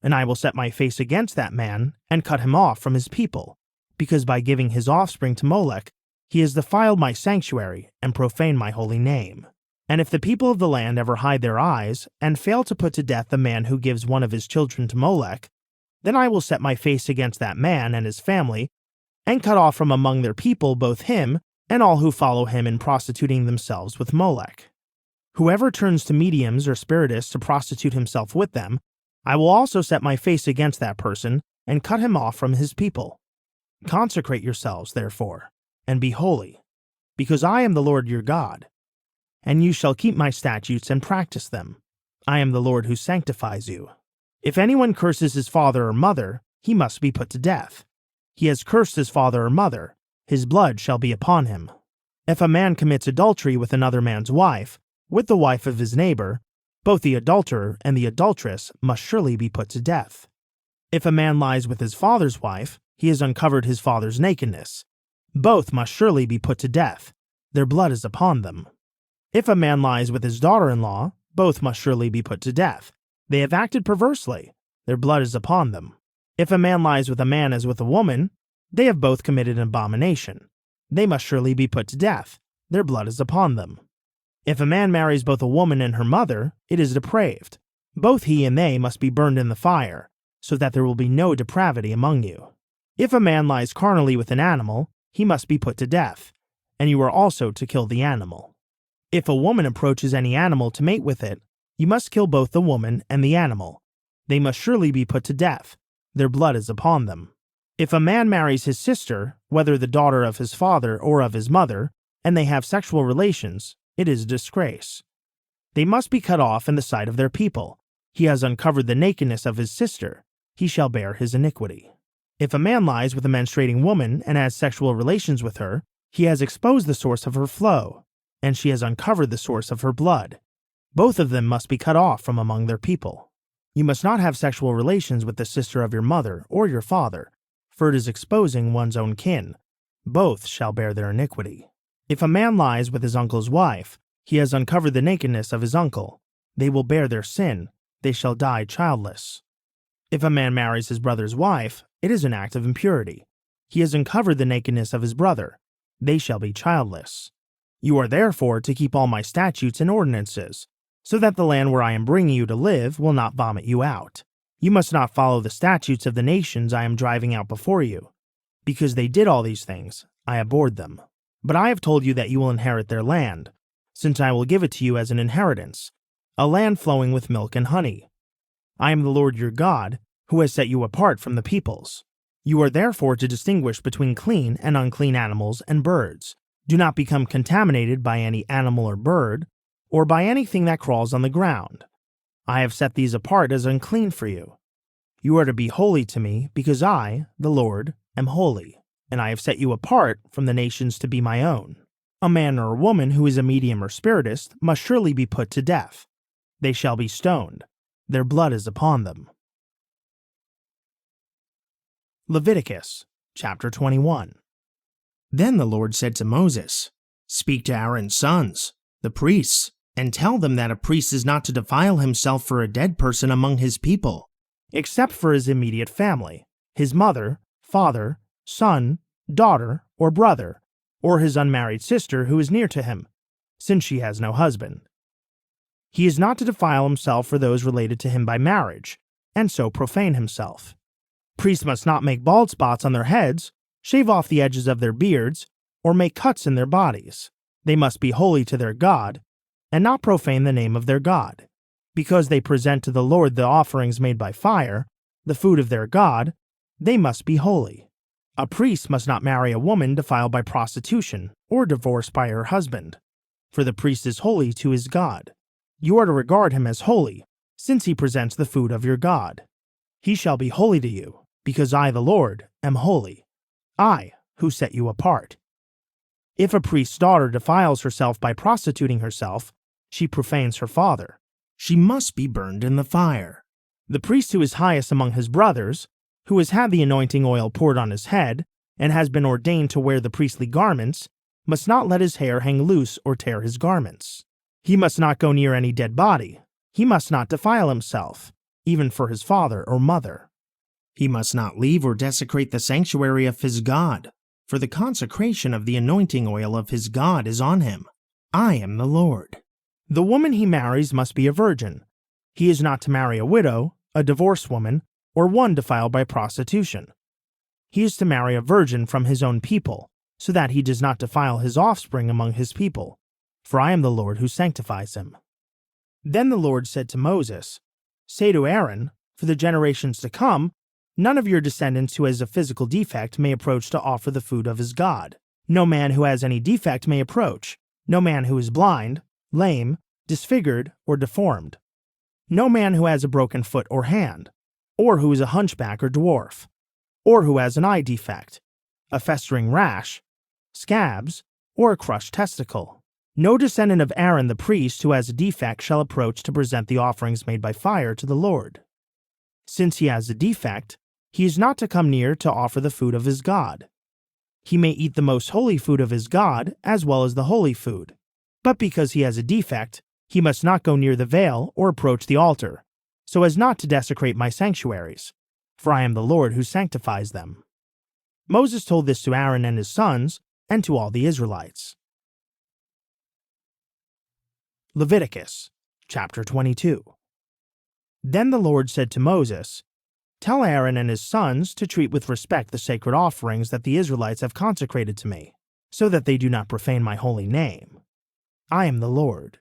and I will set my face against that man and cut him off from his people, because by giving his offspring to Molech, he has defiled my sanctuary and profaned my holy name. And if the people of the land ever hide their eyes and fail to put to death the man who gives one of his children to Molech, then I will set my face against that man and his family, and cut off from among their people both him and all who follow him in prostituting themselves with Molech. Whoever turns to mediums or spiritists to prostitute himself with them, I will also set my face against that person and cut him off from his people. Consecrate yourselves, therefore, and be holy, because I am the Lord your God. And you shall keep my statutes and practice them. I am the Lord who sanctifies you. If anyone curses his father or mother, he must be put to death. He has cursed his father or mother, his blood shall be upon him. If a man commits adultery with another man's wife, with the wife of his neighbor, both the adulterer and the adulteress must surely be put to death. If a man lies with his father's wife, he has uncovered his father's nakedness. Both must surely be put to death. Their blood is upon them. If a man lies with his daughter-in-law, both must surely be put to death. They have acted perversely. Their blood is upon them. If a man lies with a man as with a woman, they have both committed an abomination. They must surely be put to death. Their blood is upon them. If a man marries both a woman and her mother, it is depraved. Both he and they must be burned in the fire, so that there will be no depravity among you. If a man lies carnally with an animal, he must be put to death, and you are also to kill the animal. If a woman approaches any animal to mate with it, you must kill both the woman and the animal. They must surely be put to death. Their blood is upon them. If a man marries his sister, whether the daughter of his father or of his mother, and they have sexual relations, it is a disgrace. They must be cut off in the sight of their people. He has uncovered the nakedness of his sister. He shall bear his iniquity. If a man lies with a menstruating woman and has sexual relations with her, he has exposed the source of her flow, and she has uncovered the source of her blood. Both of them must be cut off from among their people. You must not have sexual relations with the sister of your mother or your father, for it is exposing one's own kin. Both shall bear their iniquity. If a man lies with his uncle's wife, he has uncovered the nakedness of his uncle. They will bear their sin. They shall die childless. If a man marries his brother's wife, it is an act of impurity. He has uncovered the nakedness of his brother. They shall be childless. You are therefore to keep all my statutes and ordinances, so that the land where I am bringing you to live will not vomit you out. You must not follow the statutes of the nations I am driving out before you. Because they did all these things, I abhorred them. But I have told you that you will inherit their land, since I will give it to you as an inheritance, a land flowing with milk and honey. I am the Lord your God, who has set you apart from the peoples. You are therefore to distinguish between clean and unclean animals and birds. Do not become contaminated by any animal or bird, or by anything that crawls on the ground. I have set these apart as unclean for you. You are to be holy to me, because I, the Lord, am holy, and I have set you apart from the nations to be my own. A man or a woman who is a medium or spiritist must surely be put to death. They shall be stoned. Their blood is upon them. Leviticus chapter 21. Then the Lord said to Moses, "Speak to Aaron's sons, the priests, and tell them that a priest is not to defile himself for a dead person among his people, except for his immediate family, his mother, father, son, daughter, or brother, or his unmarried sister who is near to him, since she has no husband. He is not to defile himself for those related to him by marriage, and so profane himself. Priests must not make bald spots on their heads, shave off the edges of their beards, or make cuts in their bodies. They must be holy to their God, and not profane the name of their God. Because they present to the Lord the offerings made by fire, the food of their God, they must be holy. A priest must not marry a woman defiled by prostitution or divorced by her husband, for the priest is holy to his God. You are to regard him as holy, since he presents the food of your God. He shall be holy to you, because I, the Lord, am holy, I, who set you apart. If a priest's daughter defiles herself by prostituting herself, she profanes her father. She must be burned in the fire. The priest who is highest among his brothers, who has had the anointing oil poured on his head, and has been ordained to wear the priestly garments, must not let his hair hang loose or tear his garments. He must not go near any dead body. He must not defile himself, even for his father or mother. He must not leave or desecrate the sanctuary of his God, for the consecration of the anointing oil of his God is on him. I am the Lord. The woman he marries must be a virgin. He is not to marry a widow, a divorced woman, or one defiled by prostitution. He is to marry a virgin from his own people, so that he does not defile his offspring among his people, for I am the Lord who sanctifies him. Then the Lord said to Moses, Say to Aaron, for the generations to come, none of your descendants who has a physical defect may approach to offer the food of his God. No man who has any defect may approach, no man who is blind, lame, disfigured, or deformed. No man who has a broken foot or hand, or who is a hunchback or dwarf, or who has an eye defect, a festering rash, scabs, or a crushed testicle. No descendant of Aaron the priest who has a defect shall approach to present the offerings made by fire to the Lord. Since he has a defect, he is not to come near to offer the food of his God. He may eat the most holy food of his God as well as the holy food, but because he has a defect, he must not go near the veil or approach the altar, so as not to desecrate my sanctuaries, for I am the Lord who sanctifies them. Moses told this to Aaron and his sons, and to all the Israelites. Leviticus, chapter 22. Then the Lord said to Moses, Tell Aaron and his sons to treat with respect the sacred offerings that the Israelites have consecrated to me, so that they do not profane my holy name. I am the Lord.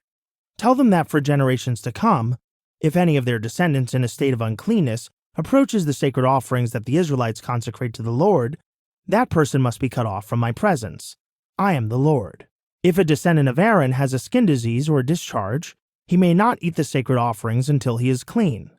Tell them that for generations to come, if any of their descendants in a state of uncleanness approaches the sacred offerings that the Israelites consecrate to the Lord, that person must be cut off from my presence. I am the Lord. If a descendant of Aaron has a skin disease or a discharge, he may not eat the sacred offerings until he is clean.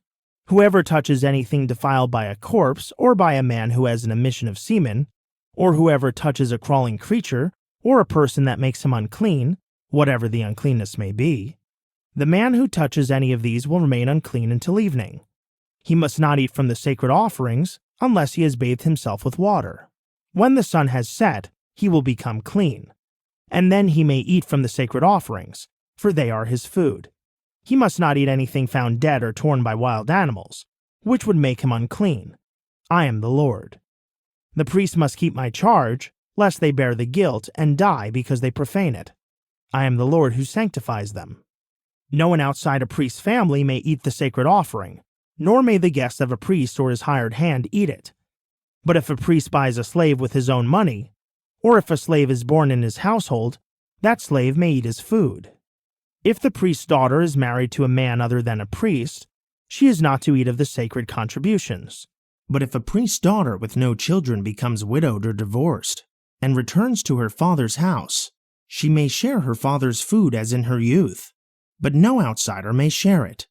Whoever touches anything defiled by a corpse or by a man who has an emission of semen, or whoever touches a crawling creature or a person that makes him unclean, whatever the uncleanness may be, the man who touches any of these will remain unclean until evening. He must not eat from the sacred offerings unless he has bathed himself with water. When the sun has set, he will become clean, and then he may eat from the sacred offerings, for they are his food. He must not eat anything found dead or torn by wild animals, which would make him unclean. I am the Lord. The priest must keep my charge, lest they bear the guilt and die because they profane it. I am the Lord who sanctifies them. No one outside a priest's family may eat the sacred offering, nor may the guest of a priest or his hired hand eat it. But if a priest buys a slave with his own money, or if a slave is born in his household, that slave may eat his food. If the priest's daughter is married to a man other than a priest, she is not to eat of the sacred contributions. But if a priest's daughter with no children becomes widowed or divorced, and returns to her father's house, she may share her father's food as in her youth, but no outsider may share it.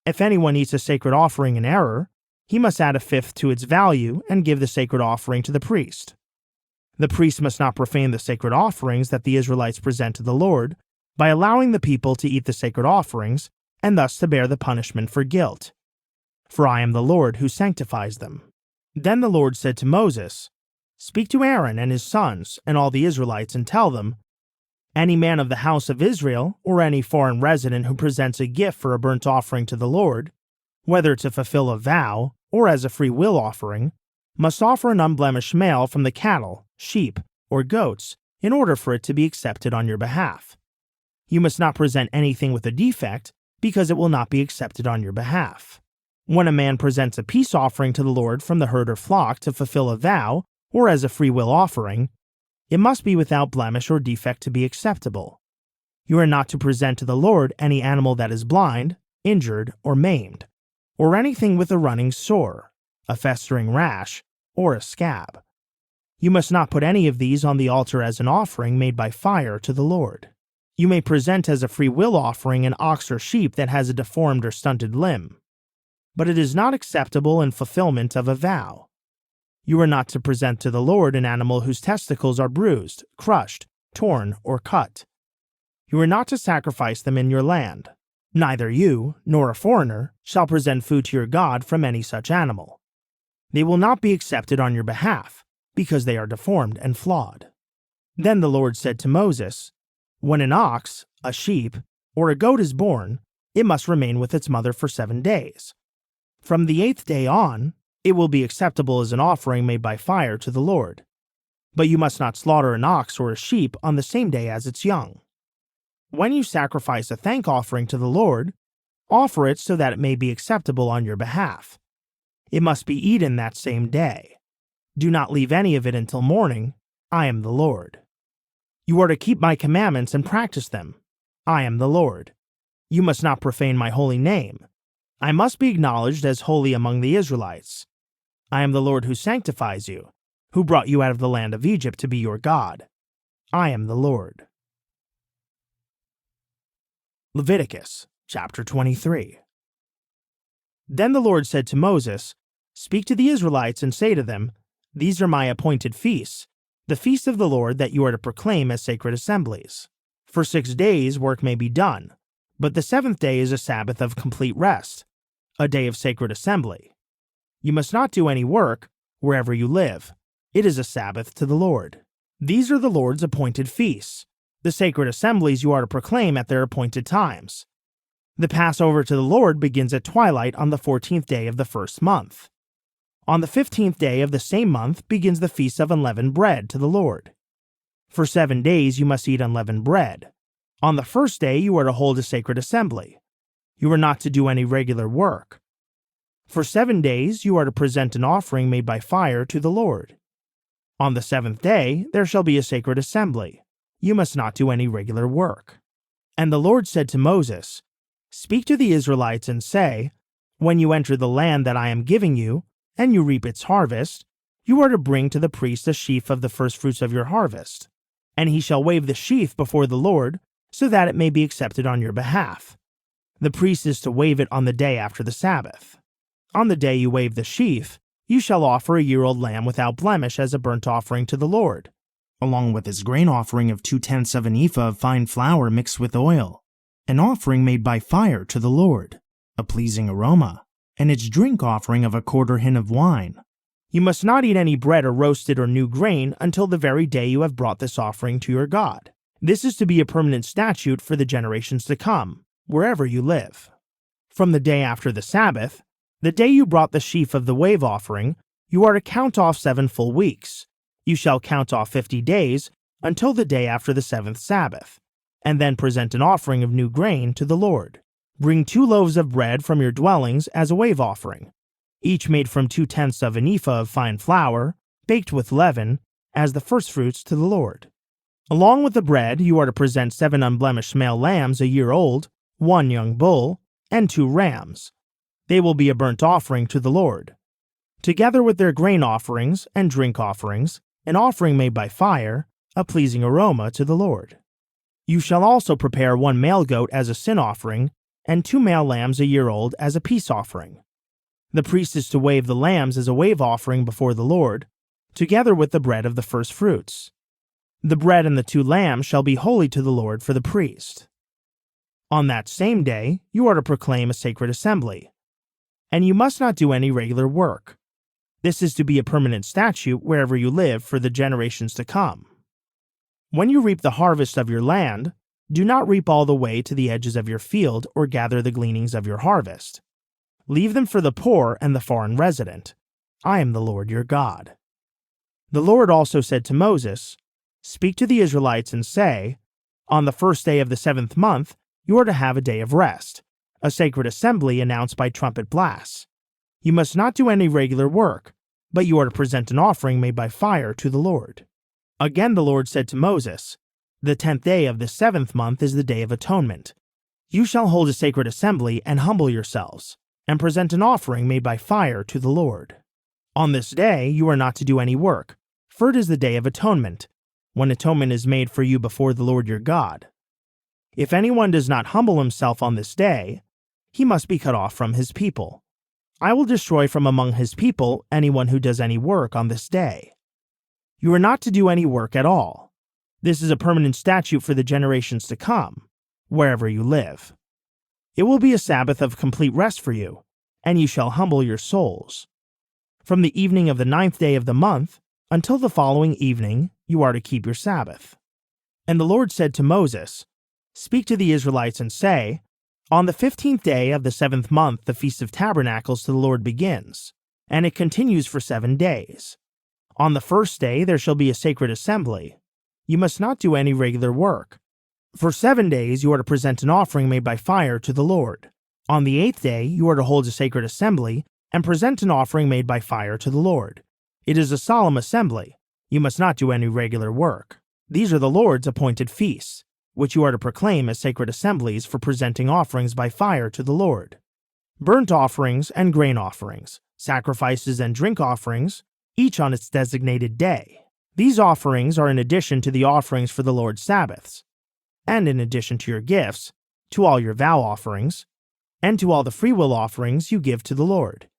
If anyone eats a sacred offering in error, he must add a fifth to its value and give the sacred offering to the priest. The priest must not profane the sacred offerings that the Israelites present to the Lord by allowing the people to eat the sacred offerings and thus to bear the punishment for guilt. For I am the Lord who sanctifies them. Then the Lord said to Moses, Speak to Aaron and his sons and all the Israelites and tell them, Any man of the house of Israel or any foreign resident who presents a gift for a burnt offering to the Lord, whether to fulfill a vow or as a free will offering, must offer an unblemished male from the cattle, sheep, or goats in order for it to be accepted on your behalf. You must not present anything with a defect, because it will not be accepted on your behalf. When a man presents a peace offering to the Lord from the herd or flock to fulfill a vow or as a free will offering, it must be without blemish or defect to be acceptable. You are not to present to the Lord any animal that is blind, injured, or maimed, or anything with a running sore, a festering rash, or a scab. You must not put any of these on the altar as an offering made by fire to the Lord. You may present as a free will offering an ox or sheep that has a deformed or stunted limb, but it is not acceptable in fulfillment of a vow. You are not to present to the Lord an animal whose testicles are bruised, crushed, torn, or cut. You are not to sacrifice them in your land. Neither you nor a foreigner shall present food to your God from any such animal. They will not be accepted on your behalf, because they are deformed and flawed. Then the Lord said to Moses, "When an ox, a sheep, or a goat is born, it must remain with its mother for 7 days. From the 8th day on, it will be acceptable as an offering made by fire to the Lord. But you must not slaughter an ox or a sheep on the same day as its young. When you sacrifice a thank offering to the Lord, offer it so that it may be acceptable on your behalf. It must be eaten that same day. Do not leave any of it until morning. I am the Lord. You are to keep my commandments and practice them. I am the Lord. You must not profane my holy name. I must be acknowledged as holy among the Israelites. I am the Lord who sanctifies you, who brought you out of the land of Egypt to be your God. I am the Lord." Leviticus chapter 23. Then the Lord said to Moses, "Speak to the Israelites and say to them, 'These are my appointed feasts, the feasts of the Lord that you are to proclaim as sacred assemblies. For 6 days work may be done, but the 7th day is a Sabbath of complete rest, a day of sacred assembly. You must not do any work wherever you live. It is a Sabbath to the Lord. These are the Lord's appointed feasts, the sacred assemblies you are to proclaim at their appointed times. The Passover to the Lord begins at twilight on the 14th day of the first month. On the 15th day of the same month begins the Feast of Unleavened Bread to the Lord. For 7 days you must eat unleavened bread. On the first day you are to hold a sacred assembly. You are not to do any regular work. For 7 days you are to present an offering made by fire to the Lord. On the 7th day there shall be a sacred assembly. You must not do any regular work." And the Lord said to Moses, "Speak to the Israelites and say, 'When you enter the land that I am giving you, and you reap its harvest, you are to bring to the priest a sheaf of the firstfruits of your harvest, and he shall wave the sheaf before the Lord, so that it may be accepted on your behalf. The priest is to wave it on the day after the Sabbath. On the day you wave the sheaf, you shall offer a year-old lamb without blemish as a burnt offering to the Lord, along with his grain offering of 2/10 of an ephah of fine flour mixed with oil, an offering made by fire to the Lord, a pleasing aroma, and its drink offering of a 1/4 hin of wine. You must not eat any bread or roasted or new grain until the very day you have brought this offering to your God. This is to be a permanent statute for the generations to come, wherever you live. From the day after the Sabbath, the day you brought the sheaf of the wave offering, you are to count off 7 full weeks. You shall count off 50 days until the day after the 7th Sabbath, and then present an offering of new grain to the Lord. Bring 2 loaves of bread from your dwellings as a wave offering, each made from 2/10 of an ephah of fine flour, baked with leaven, as the firstfruits to the Lord. Along with the bread, you are to present 7 unblemished male lambs a year old, 1 young bull, and 2 rams. They will be a burnt offering to the Lord. Together with their grain offerings and drink offerings, an offering made by fire, a pleasing aroma to the Lord. You shall also prepare 1 male goat as a sin offering, and 2 male lambs a year old as a peace offering. The priest is to wave the lambs as a wave offering before the Lord, together with the bread of the first fruits. The bread and the 2 lambs shall be holy to the Lord for the priest. On that same day you are to proclaim a sacred assembly, and you must not do any regular work. This is to be a permanent statute wherever you live for the generations to come. When you reap the harvest of your land, do not reap all the way to the edges of your field or gather the gleanings of your harvest. Leave them for the poor and the foreign resident. I am the Lord your God. The Lord also said to Moses, "Speak to the Israelites and say, 'On the first day of the 7th month, you are to have a day of rest, a sacred assembly announced by trumpet blasts. You must not do any regular work, but you are to present an offering made by fire to the Lord.'" Again the Lord said to Moses, "The 10th day of the 7th month is the Day of Atonement. You shall hold a sacred assembly and humble yourselves, and present an offering made by fire to the Lord. On this day you are not to do any work, for it is the Day of Atonement, when atonement is made for you before the Lord your God. If anyone does not humble himself on this day, he must be cut off from his people. I will destroy from among his people anyone who does any work on this day. You are not to do any work at all. This is a permanent statute for the generations to come, wherever you live. It will be a Sabbath of complete rest for you, and you shall humble your souls. From the evening of the 9th day of the month until the following evening, you are to keep your Sabbath. And the Lord said to Moses, "Speak to the Israelites and say, on the 15th day of the 7th month the Feast of Tabernacles to the Lord begins, and it continues for 7 days. On the first day there shall be a sacred assembly. You must not do any regular work. For 7 days you are to present an offering made by fire to the Lord. On the 8th day you are to hold a sacred assembly and present an offering made by fire to the Lord. It is a solemn assembly. You must not do any regular work. These are the Lord's appointed feasts, which you are to proclaim as sacred assemblies for presenting offerings by fire to the Lord. Burnt offerings and grain offerings, sacrifices and drink offerings, each on its designated day. These offerings are in addition to the offerings for the Lord's Sabbaths, and in addition to your gifts, to all your vow offerings, and to all the freewill offerings you give to the Lord.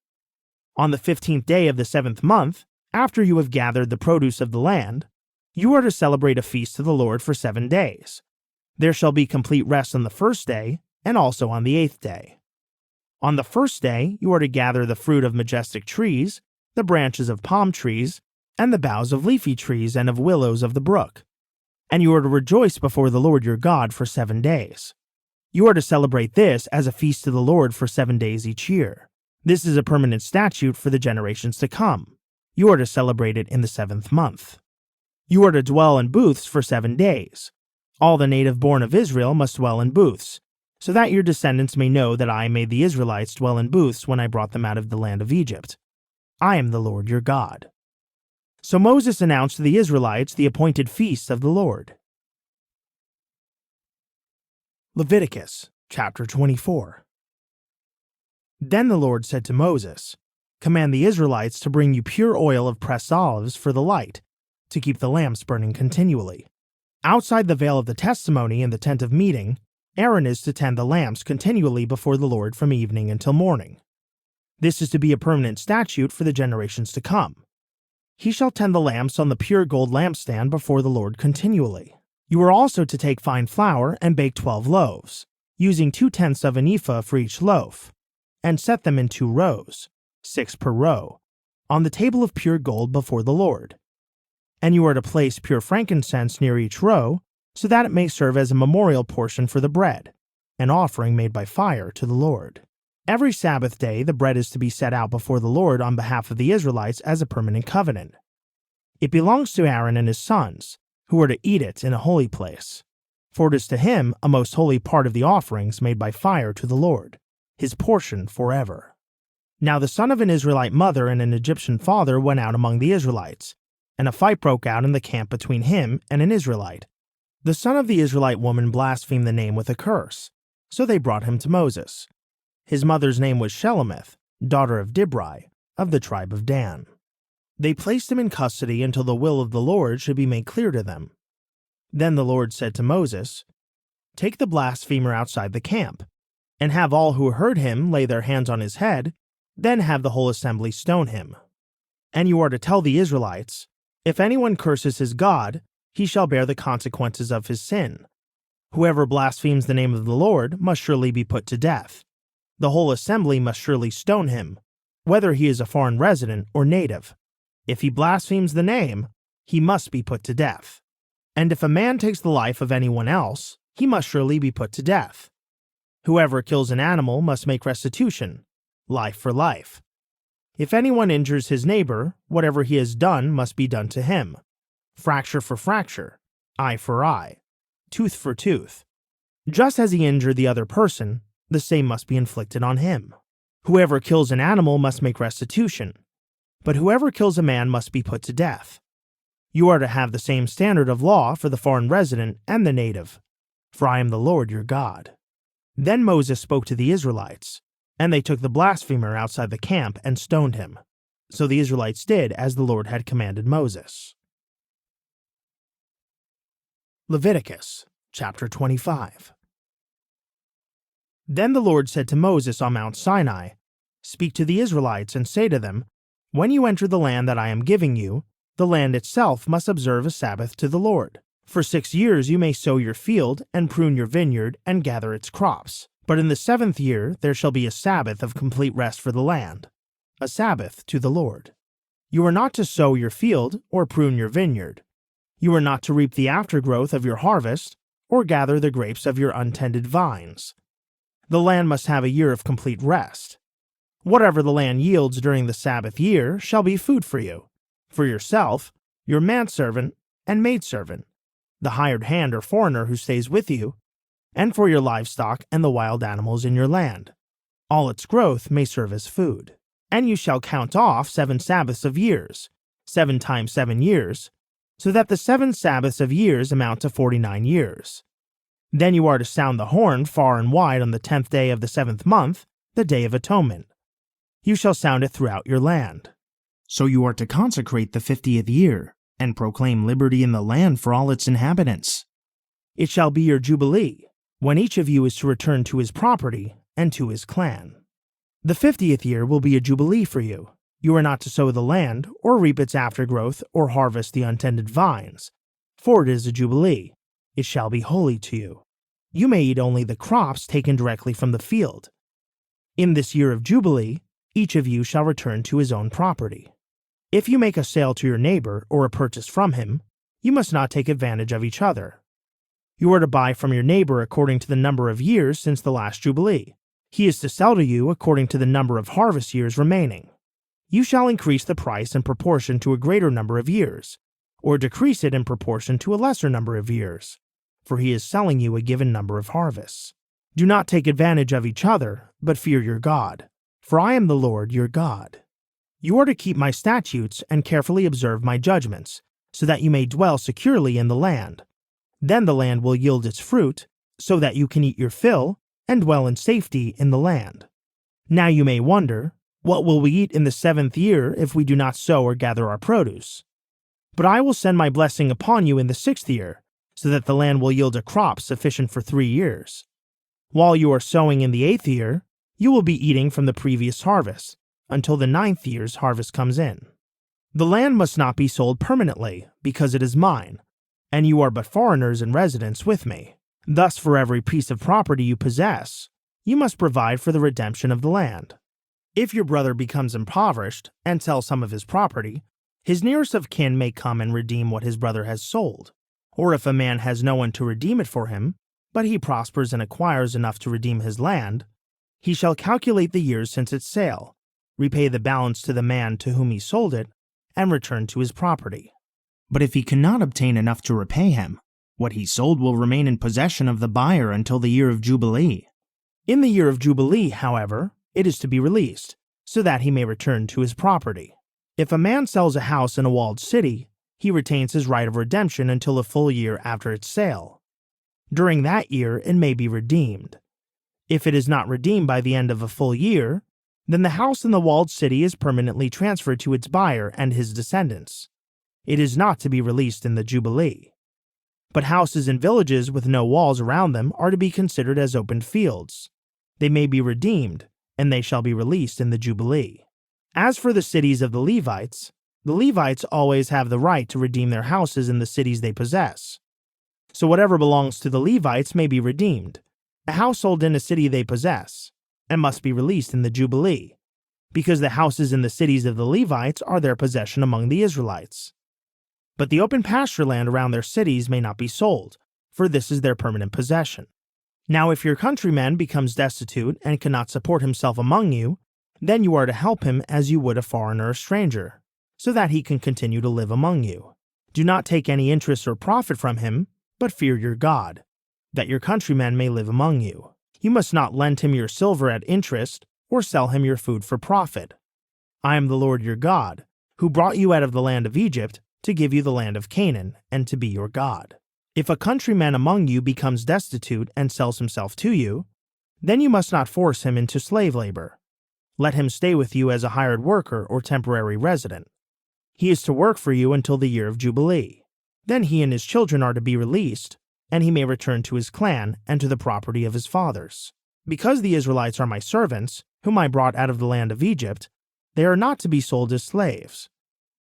On the 15th day of the 7th month, after you have gathered the produce of the land, you are to celebrate a feast to the Lord for 7 days. There shall be complete rest on the first day, and also on the 8th day. On the first day you are to gather the fruit of majestic trees, the branches of palm trees, and the boughs of leafy trees and of willows of the brook. And you are to rejoice before the Lord your God for 7 days. You are to celebrate this as a feast to the Lord for 7 days each year. This is a permanent statute for the generations to come. You are to celebrate it in the 7th month. You are to dwell in booths for 7 days. All the native born of Israel must dwell in booths, so that your descendants may know that I made the Israelites dwell in booths when I brought them out of the land of Egypt. I am the Lord your God." So Moses announced to the Israelites the appointed feasts of the Lord. Leviticus chapter 24. Then the Lord said to Moses, "Command the Israelites to bring you pure oil of pressed olives for the light, to keep the lamps burning continually. Outside the veil of the testimony in the tent of meeting, Aaron is to tend the lamps continually before the Lord from evening until morning. This is to be a permanent statute for the generations to come. He shall tend the lamps on the pure gold lampstand before the Lord continually. You are also to take fine flour and bake 12 loaves, using 2/10 of an ephah for each loaf, and set them in 2 rows, 6 per row, on the table of pure gold before the Lord. And you are to place pure frankincense near each row, so that it may serve as a memorial portion for the bread, an offering made by fire to the Lord. Every Sabbath day the bread is to be set out before the Lord on behalf of the Israelites as a permanent covenant. It belongs to Aaron and his sons, who are to eat it in a holy place, for it is to him a most holy part of the offerings made by fire to the Lord, his portion forever." Now the son of an Israelite mother and an Egyptian father went out among the Israelites, and a fight broke out in the camp between him and an Israelite. The son of the Israelite woman blasphemed the name with a curse, so they brought him to Moses. His mother's name was Shelemith, daughter of Dibri, of the tribe of Dan. They placed him in custody until the will of the Lord should be made clear to them. Then the Lord said to Moses, "Take the blasphemer outside the camp, and have all who heard him lay their hands on his head, then have the whole assembly stone him. And you are to tell the Israelites, if anyone curses his God, he shall bear the consequences of his sin. Whoever blasphemes the name of the Lord must surely be put to death. The whole assembly must surely stone him, whether he is a foreign resident or native. If he blasphemes the name, he must be put to death. And if a man takes the life of anyone else, he must surely be put to death. Whoever kills an animal must make restitution, life for life. If anyone injures his neighbor, whatever he has done must be done to him. Fracture for fracture, eye for eye, tooth for tooth. Just as he injured the other person, the same must be inflicted on him. Whoever kills an animal must make restitution, but whoever kills a man must be put to death. You are to have the same standard of law for the foreign resident and the native, for I am the Lord your God." Then Moses spoke to the Israelites, and they took the blasphemer outside the camp and stoned him. So the Israelites did as the Lord had commanded Moses. Leviticus chapter 25. Then the Lord said to Moses on Mount Sinai, "Speak to the Israelites and say to them, when you enter the land that I am giving you, the land itself must observe a Sabbath to the Lord. For 6 years you may sow your field and prune your vineyard and gather its crops. But in the 7th year there shall be a Sabbath of complete rest for the land, a Sabbath to the Lord. You are not to sow your field or prune your vineyard. You are not to reap the aftergrowth of your harvest or gather the grapes of your untended vines. The land must have a year of complete rest. Whatever the land yields during the Sabbath year shall be food for you, for yourself, your manservant, and maidservant, the hired hand or foreigner who stays with you, and for your livestock and the wild animals in your land. All its growth may serve as food. And you shall count off 7 Sabbaths of years, 7 times 7 years, so that the 7 Sabbaths of years amount to 49 years. Then you are to sound the horn far and wide on the 10th day of the 7th month, the Day of Atonement. You shall sound it throughout your land. So you are to consecrate the 50th year, and proclaim liberty in the land for all its inhabitants. It shall be your jubilee, when each of you is to return to his property and to his clan. The 50th year will be a jubilee for you. You are not to sow the land, or reap its aftergrowth, or harvest the untended vines, for it is a jubilee. It shall be holy to you. You may eat only the crops taken directly from the field. In this year of jubilee, each of you shall return to his own property. If you make a sale to your neighbor or a purchase from him, you must not take advantage of each other. You are to buy from your neighbor according to the number of years since the last jubilee. He is to sell to you according to the number of harvest years remaining. You shall increase the price in proportion to a greater number of years, or decrease it in proportion to a lesser number of years, for he is selling you a given number of harvests. Do not take advantage of each other, but fear your God, for I am the Lord your God. You are to keep my statutes and carefully observe my judgments, so that you may dwell securely in the land. Then the land will yield its fruit, so that you can eat your fill and dwell in safety in the land. Now you may wonder, what will we eat in the 7th year if we do not sow or gather our produce? But I will send my blessing upon you in the 6th year, so that the land will yield a crop sufficient for 3 years. While you are sowing in the 8th year, you will be eating from the previous harvest, until the 9th year's harvest comes in. The land must not be sold permanently, because it is mine, and you are but foreigners and residents with me. Thus, for every piece of property you possess, you must provide for the redemption of the land. If your brother becomes impoverished and sells some of his property, his nearest of kin may come and redeem what his brother has sold. Or if a man has no one to redeem it for him, but he prospers and acquires enough to redeem his land, he shall calculate the years since its sale, repay the balance to the man to whom he sold it, and return to his property. But if he cannot obtain enough to repay him, what he sold will remain in possession of the buyer until the year of Jubilee. In the year of Jubilee, however, it is to be released, so that he may return to his property. If a man sells a house in a walled city, he retains his right of redemption until a full year after its sale. During that year, it may be redeemed. If it is not redeemed by the end of a full year, then the house in the walled city is permanently transferred to its buyer and his descendants. It is not to be released in the Jubilee. But houses in villages with no walls around them are to be considered as open fields. They may be redeemed, and they shall be released in the Jubilee. As for the cities of the Levites always have the right to redeem their houses in the cities they possess. So whatever belongs to the Levites may be redeemed, a household in a city they possess, and must be released in the Jubilee, because the houses in the cities of the Levites are their possession among the Israelites. But the open pasture land around their cities may not be sold, for this is their permanent possession. Now if your countryman becomes destitute and cannot support himself among you, then you are to help him as you would a foreigner or stranger, so that he can continue to live among you. Do not take any interest or profit from him, but fear your God, that your countryman may live among you. You must not lend him your silver at interest, or sell him your food for profit. I am the Lord your God, who brought you out of the land of Egypt to give you the land of Canaan, and to be your God. If a countryman among you becomes destitute and sells himself to you, then you must not force him into slave labor. Let him stay with you as a hired worker or temporary resident. He is to work for you until the year of Jubilee. Then he and his children are to be released, and he may return to his clan and to the property of his fathers. Because the Israelites are my servants, whom I brought out of the land of Egypt, they are not to be sold as slaves.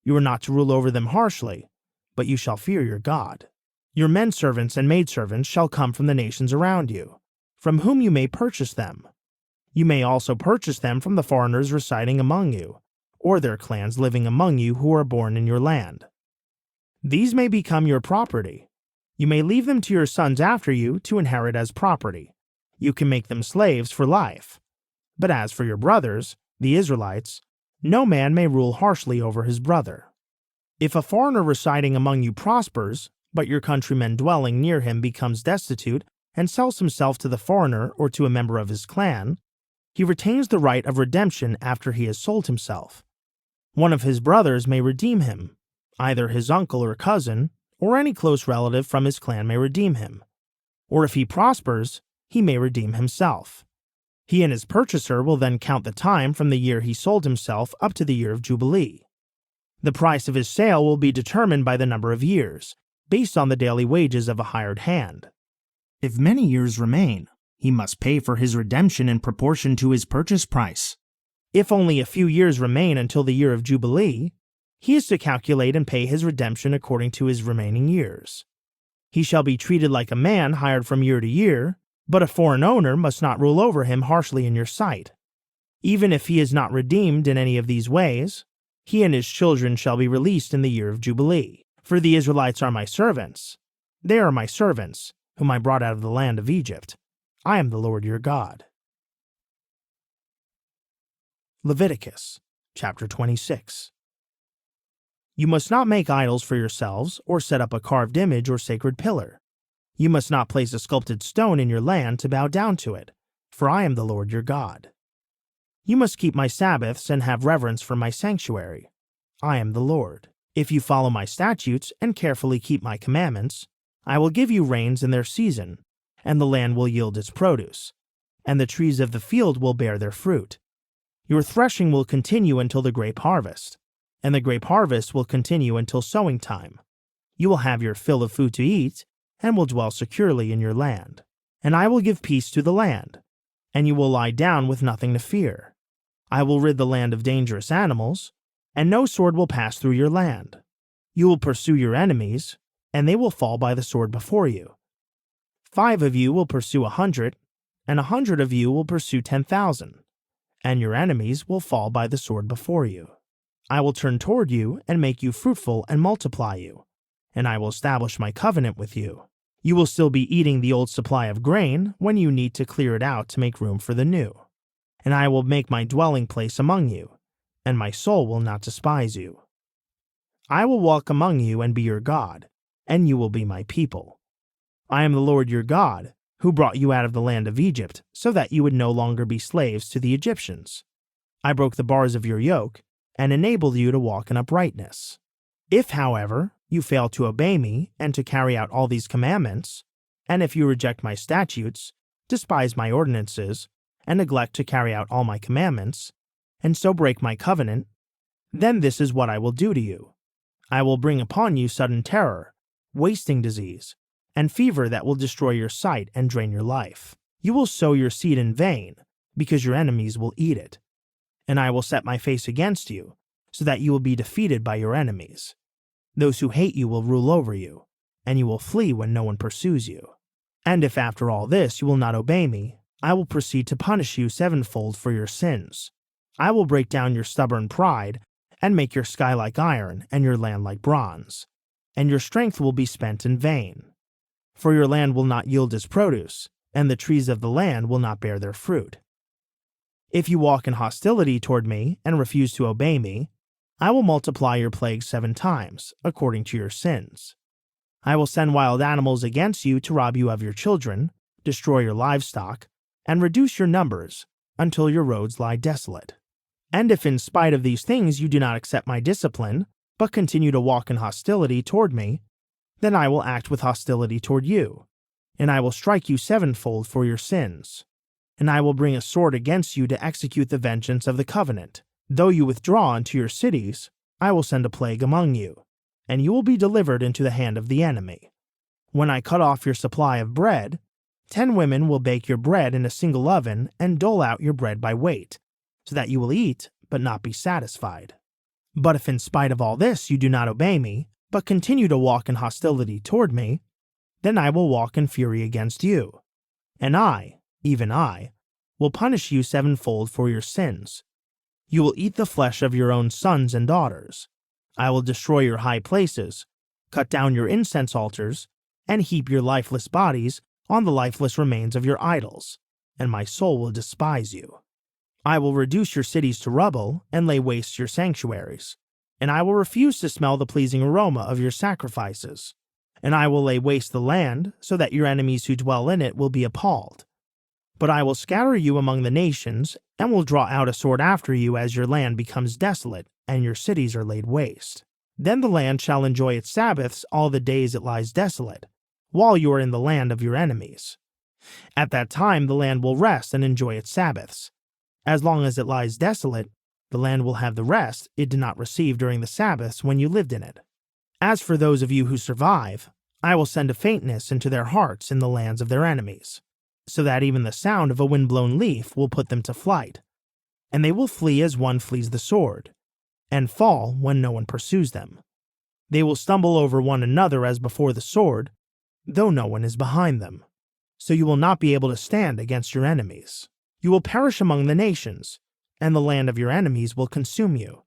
You are not to rule over them harshly, but you shall fear your God. Your men servants and maidservants shall come from the nations around you, from whom you may purchase them. You may also purchase them from the foreigners residing among you, or their clans living among you who are born in your land. These may become your property. You may leave them to your sons after you to inherit as property. You can make them slaves for life. But as for your brothers, the Israelites, no man may rule harshly over his brother. If a foreigner residing among you prospers, but your countryman dwelling near him becomes destitute and sells himself to the foreigner or to a member of his clan, he retains the right of redemption after he has sold himself. One of his brothers may redeem him. Either his uncle or cousin, or any close relative from his clan may redeem him. Or if he prospers, he may redeem himself. He and his purchaser will then count the time from the year he sold himself up to the year of Jubilee. The price of his sale will be determined by the number of years, based on the daily wages of a hired hand. If many years remain, he must pay for his redemption in proportion to his purchase price. If only a few years remain until the year of Jubilee, he is to calculate and pay his redemption according to his remaining years. He shall be treated like a man hired from year to year, but a foreign owner must not rule over him harshly in your sight. Even if he is not redeemed in any of these ways, he and his children shall be released in the year of Jubilee. For the Israelites are my servants. They are my servants, whom I brought out of the land of Egypt. I am the Lord your God. Leviticus chapter 26. You must not make idols for yourselves or set up a carved image or sacred pillar. You must not place a sculpted stone in your land to bow down to it, for I am the Lord your God. You must keep my Sabbaths and have reverence for my sanctuary. I am the Lord. If you follow my statutes and carefully keep my commandments, I will give you rains in their season, and the land will yield its produce, and the trees of the field will bear their fruit. Your threshing will continue until the grape harvest, and the grape harvest will continue until sowing time. You will have your fill of food to eat, and will dwell securely in your land. And I will give peace to the land, and you will lie down with nothing to fear. I will rid the land of dangerous animals, and no sword will pass through your land. You will pursue your enemies, and they will fall by the sword before you. 5 of you will pursue 100, and 100 of you will pursue 10,000, and your enemies will fall by the sword before you. I will turn toward you and make you fruitful and multiply you, and I will establish my covenant with you. You will still be eating the old supply of grain when you need to clear it out to make room for the new. And I will make my dwelling place among you, and my soul will not despise you. I will walk among you and be your God, and you will be my people. I am the Lord your God, who brought you out of the land of Egypt, so that you would no longer be slaves to the Egyptians. I broke the bars of your yoke, and enabled you to walk in uprightness. If, however, you fail to obey me and to carry out all these commandments, and if you reject my statutes, despise my ordinances, and neglect to carry out all my commandments, and so break my covenant, then this is what I will do to you. I will bring upon you sudden terror, wasting disease, and fever that will destroy your sight and drain your life. You will sow your seed in vain, because your enemies will eat it. And I will set my face against you, so that you will be defeated by your enemies. Those who hate you will rule over you, and you will flee when no one pursues you. And if after all this you will not obey me, I will proceed to punish you sevenfold for your sins. I will break down your stubborn pride, and make your sky like iron, and your land like bronze. And your strength will be spent in vain. For your land will not yield its produce, and the trees of the land will not bear their fruit. If you walk in hostility toward me and refuse to obey me, I will multiply your plagues 7 times, according to your sins. I will send wild animals against you to rob you of your children, destroy your livestock, and reduce your numbers, until your roads lie desolate. And if in spite of these things you do not accept my discipline, but continue to walk in hostility toward me, then I will act with hostility toward you, and I will strike you sevenfold for your sins. And I will bring a sword against you to execute the vengeance of the covenant. Though you withdraw into your cities, I will send a plague among you, and you will be delivered into the hand of the enemy. When I cut off your supply of bread, 10 women will bake your bread in a single oven and dole out your bread by weight, so that you will eat but not be satisfied. But if in spite of all this you do not obey me, but continue to walk in hostility toward me, then I will walk in fury against you, and I, even I, will punish you sevenfold for your sins. You will eat the flesh of your own sons and daughters. I will destroy your high places, cut down your incense altars, and heap your lifeless bodies on the lifeless remains of your idols, and my soul will despise you. I will reduce your cities to rubble and lay waste your sanctuaries, and I will refuse to smell the pleasing aroma of your sacrifices, and I will lay waste the land so that your enemies who dwell in it will be appalled. But I will scatter you among the nations, and will draw out a sword after you as your land becomes desolate and your cities are laid waste. Then the land shall enjoy its Sabbaths all the days it lies desolate, while you are in the land of your enemies. At that time the land will rest and enjoy its Sabbaths. As long as it lies desolate, the land will have the rest it did not receive during the Sabbaths when you lived in it. As for those of you who survive, I will send a faintness into their hearts in the lands of their enemies, so that even the sound of a wind-blown leaf will put them to flight, and they will flee as one flees the sword, and fall when no one pursues them. They will stumble over one another as before the sword, though no one is behind them. So you will not be able to stand against your enemies. You will perish among the nations, and the land of your enemies will consume you.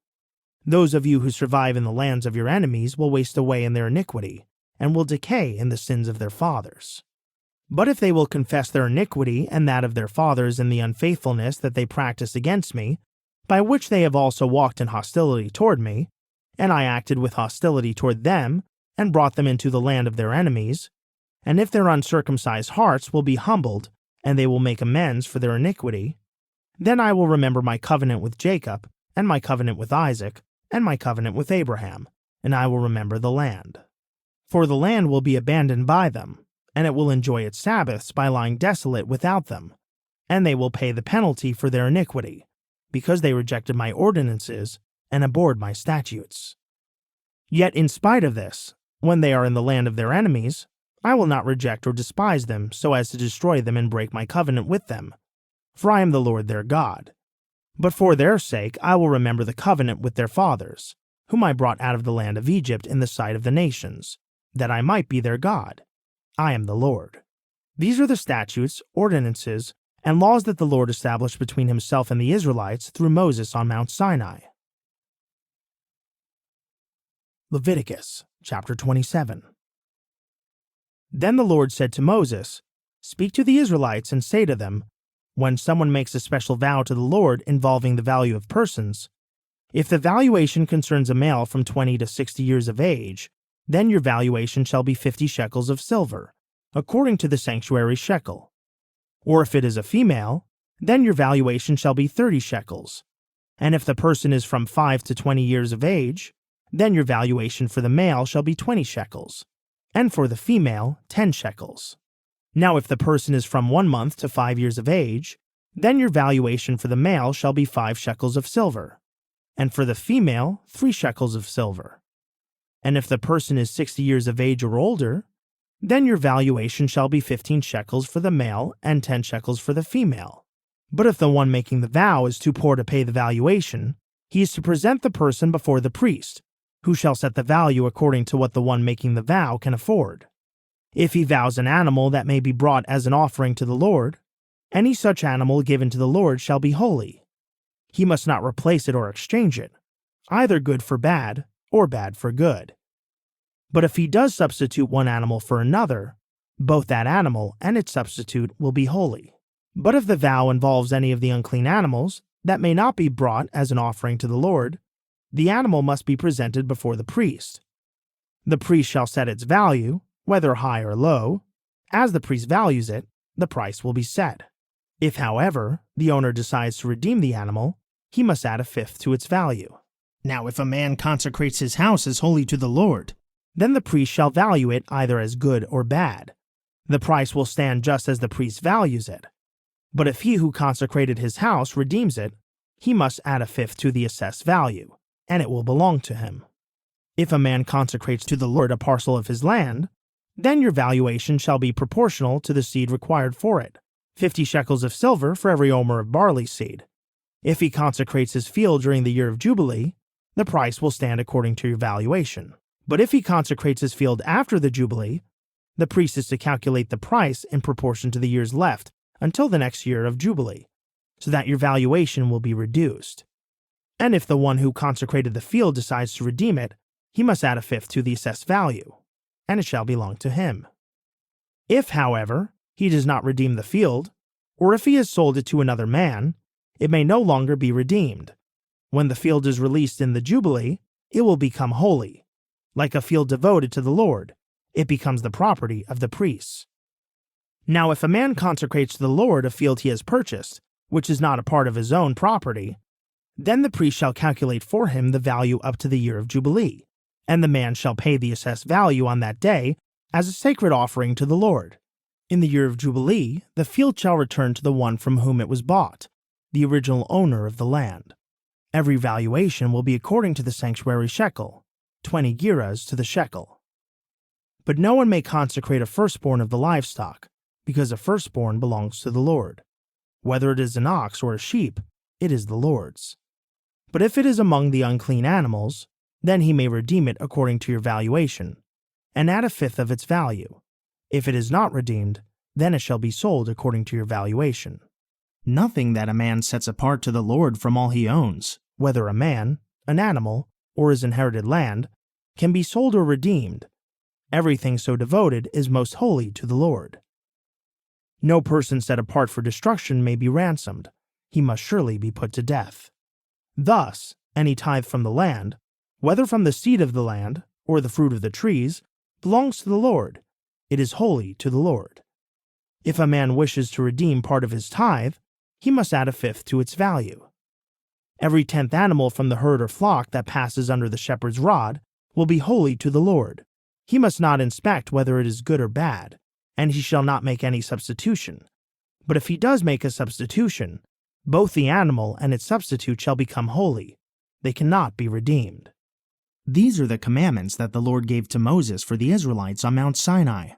Those of you who survive in the lands of your enemies will waste away in their iniquity, and will decay in the sins of their fathers. But if they will confess their iniquity and that of their fathers in the unfaithfulness that they practice against me, by which they have also walked in hostility toward me, and I acted with hostility toward them, and brought them into the land of their enemies, and if their uncircumcised hearts will be humbled, and they will make amends for their iniquity, then I will remember my covenant with Jacob, and my covenant with Isaac, and my covenant with Abraham, and I will remember the land. For the land will be abandoned by them, and it will enjoy its Sabbaths by lying desolate without them, and they will pay the penalty for their iniquity, because they rejected my ordinances and abhorred my statutes. Yet in spite of this, when they are in the land of their enemies, I will not reject or despise them so as to destroy them and break my covenant with them, for I am the Lord their God. But for their sake I will remember the covenant with their fathers, whom I brought out of the land of Egypt in the sight of the nations, that I might be their God. I am the Lord. These are the statutes, ordinances, and laws that the Lord established between himself and the Israelites through Moses on Mount Sinai. Leviticus chapter 27. Then the Lord said to Moses, "Speak to the Israelites and say to them, when someone makes a special vow to the Lord involving the value of persons, if the valuation concerns a male from 20 to 60 years of age, then your valuation shall be 50 shekels of silver, according to the sanctuary shekel. Or if it is a female, then your valuation shall be 30 shekels. And if the person is from 5 to 20 years of age, then your valuation for the male shall be 20 shekels, and for the female 10 shekels. Now if the person is from 1 month to 5 years of age, then your valuation for the male shall be 5 shekels of silver, and for the female 3 shekels of silver. And if the person is 60 years of age or older, then your valuation shall be 15 shekels for the male and 10 shekels for the female. But if the one making the vow is too poor to pay the valuation, he is to present the person before the priest, who shall set the value according to what the one making the vow can afford. If he vows an animal that may be brought as an offering to the Lord, any such animal given to the Lord shall be holy. He must not replace it or exchange it, either good for bad or bad for good. But if he does substitute one animal for another, both that animal and its substitute will be holy. But if the vow involves any of the unclean animals that may not be brought as an offering to the Lord, the animal must be presented before the priest. The priest shall set its value, whether high or low. As the priest values it, the price will be set. If, however, the owner decides to redeem the animal, he must add a fifth to its value. Now if a man consecrates his house as holy to the Lord, then the priest shall value it either as good or bad. The price will stand just as the priest values it. But if he who consecrated his house redeems it, he must add a fifth to the assessed value, and it will belong to him. If a man consecrates to the Lord a parcel of his land, Then your valuation shall be proportional to the seed required for it, 50 shekels of silver for every omer of barley seed. If he consecrates his field during the year of Jubilee, the price will stand according to your valuation. But if he consecrates his field after the Jubilee, the priest is to calculate the price in proportion to the years left until the next year of Jubilee, so that your valuation will be reduced. And if the one who consecrated the field decides to redeem it, he must add a fifth to the assessed value, and it shall belong to him. If, however, he does not redeem the field, or if he has sold it to another man, it may no longer be redeemed. When the field is released in the Jubilee, it will become holy. Like a field devoted to the Lord, it becomes the property of the priests. Now if a man consecrates to the Lord a field he has purchased, which is not a part of his own property, then the priest shall calculate for him the value up to the year of Jubilee, and the man shall pay the assessed value on that day as a sacred offering to the Lord. In the year of Jubilee, the field shall return to the one from whom it was bought, the original owner of the land. Every valuation will be according to the sanctuary shekel, 20 gerahs to the shekel. But no one may consecrate a firstborn of the livestock, because a firstborn belongs to the Lord. Whether it is an ox or a sheep, it is the Lord's. But if it is among the unclean animals, then he may redeem it according to your valuation, and add a fifth of its value. If it is not redeemed, then it shall be sold according to your valuation. Nothing that a man sets apart to the Lord from all he owns, whether a man, an animal, or his inherited land, can be sold or redeemed. Everything so devoted is most holy to the Lord. No person set apart for destruction may be ransomed. He must surely be put to death. Thus, any tithe from the land, whether from the seed of the land or the fruit of the trees, belongs to the Lord. It is holy to the Lord. If a man wishes to redeem part of his tithe, he must add a fifth to its value. Every 10th animal from the herd or flock that passes under the shepherd's rod will be holy to the Lord. He must not inspect whether it is good or bad, and he shall not make any substitution. But if he does make a substitution, both the animal and its substitute shall become holy. They cannot be redeemed. These are the commandments that the Lord gave to Moses for the Israelites on Mount Sinai.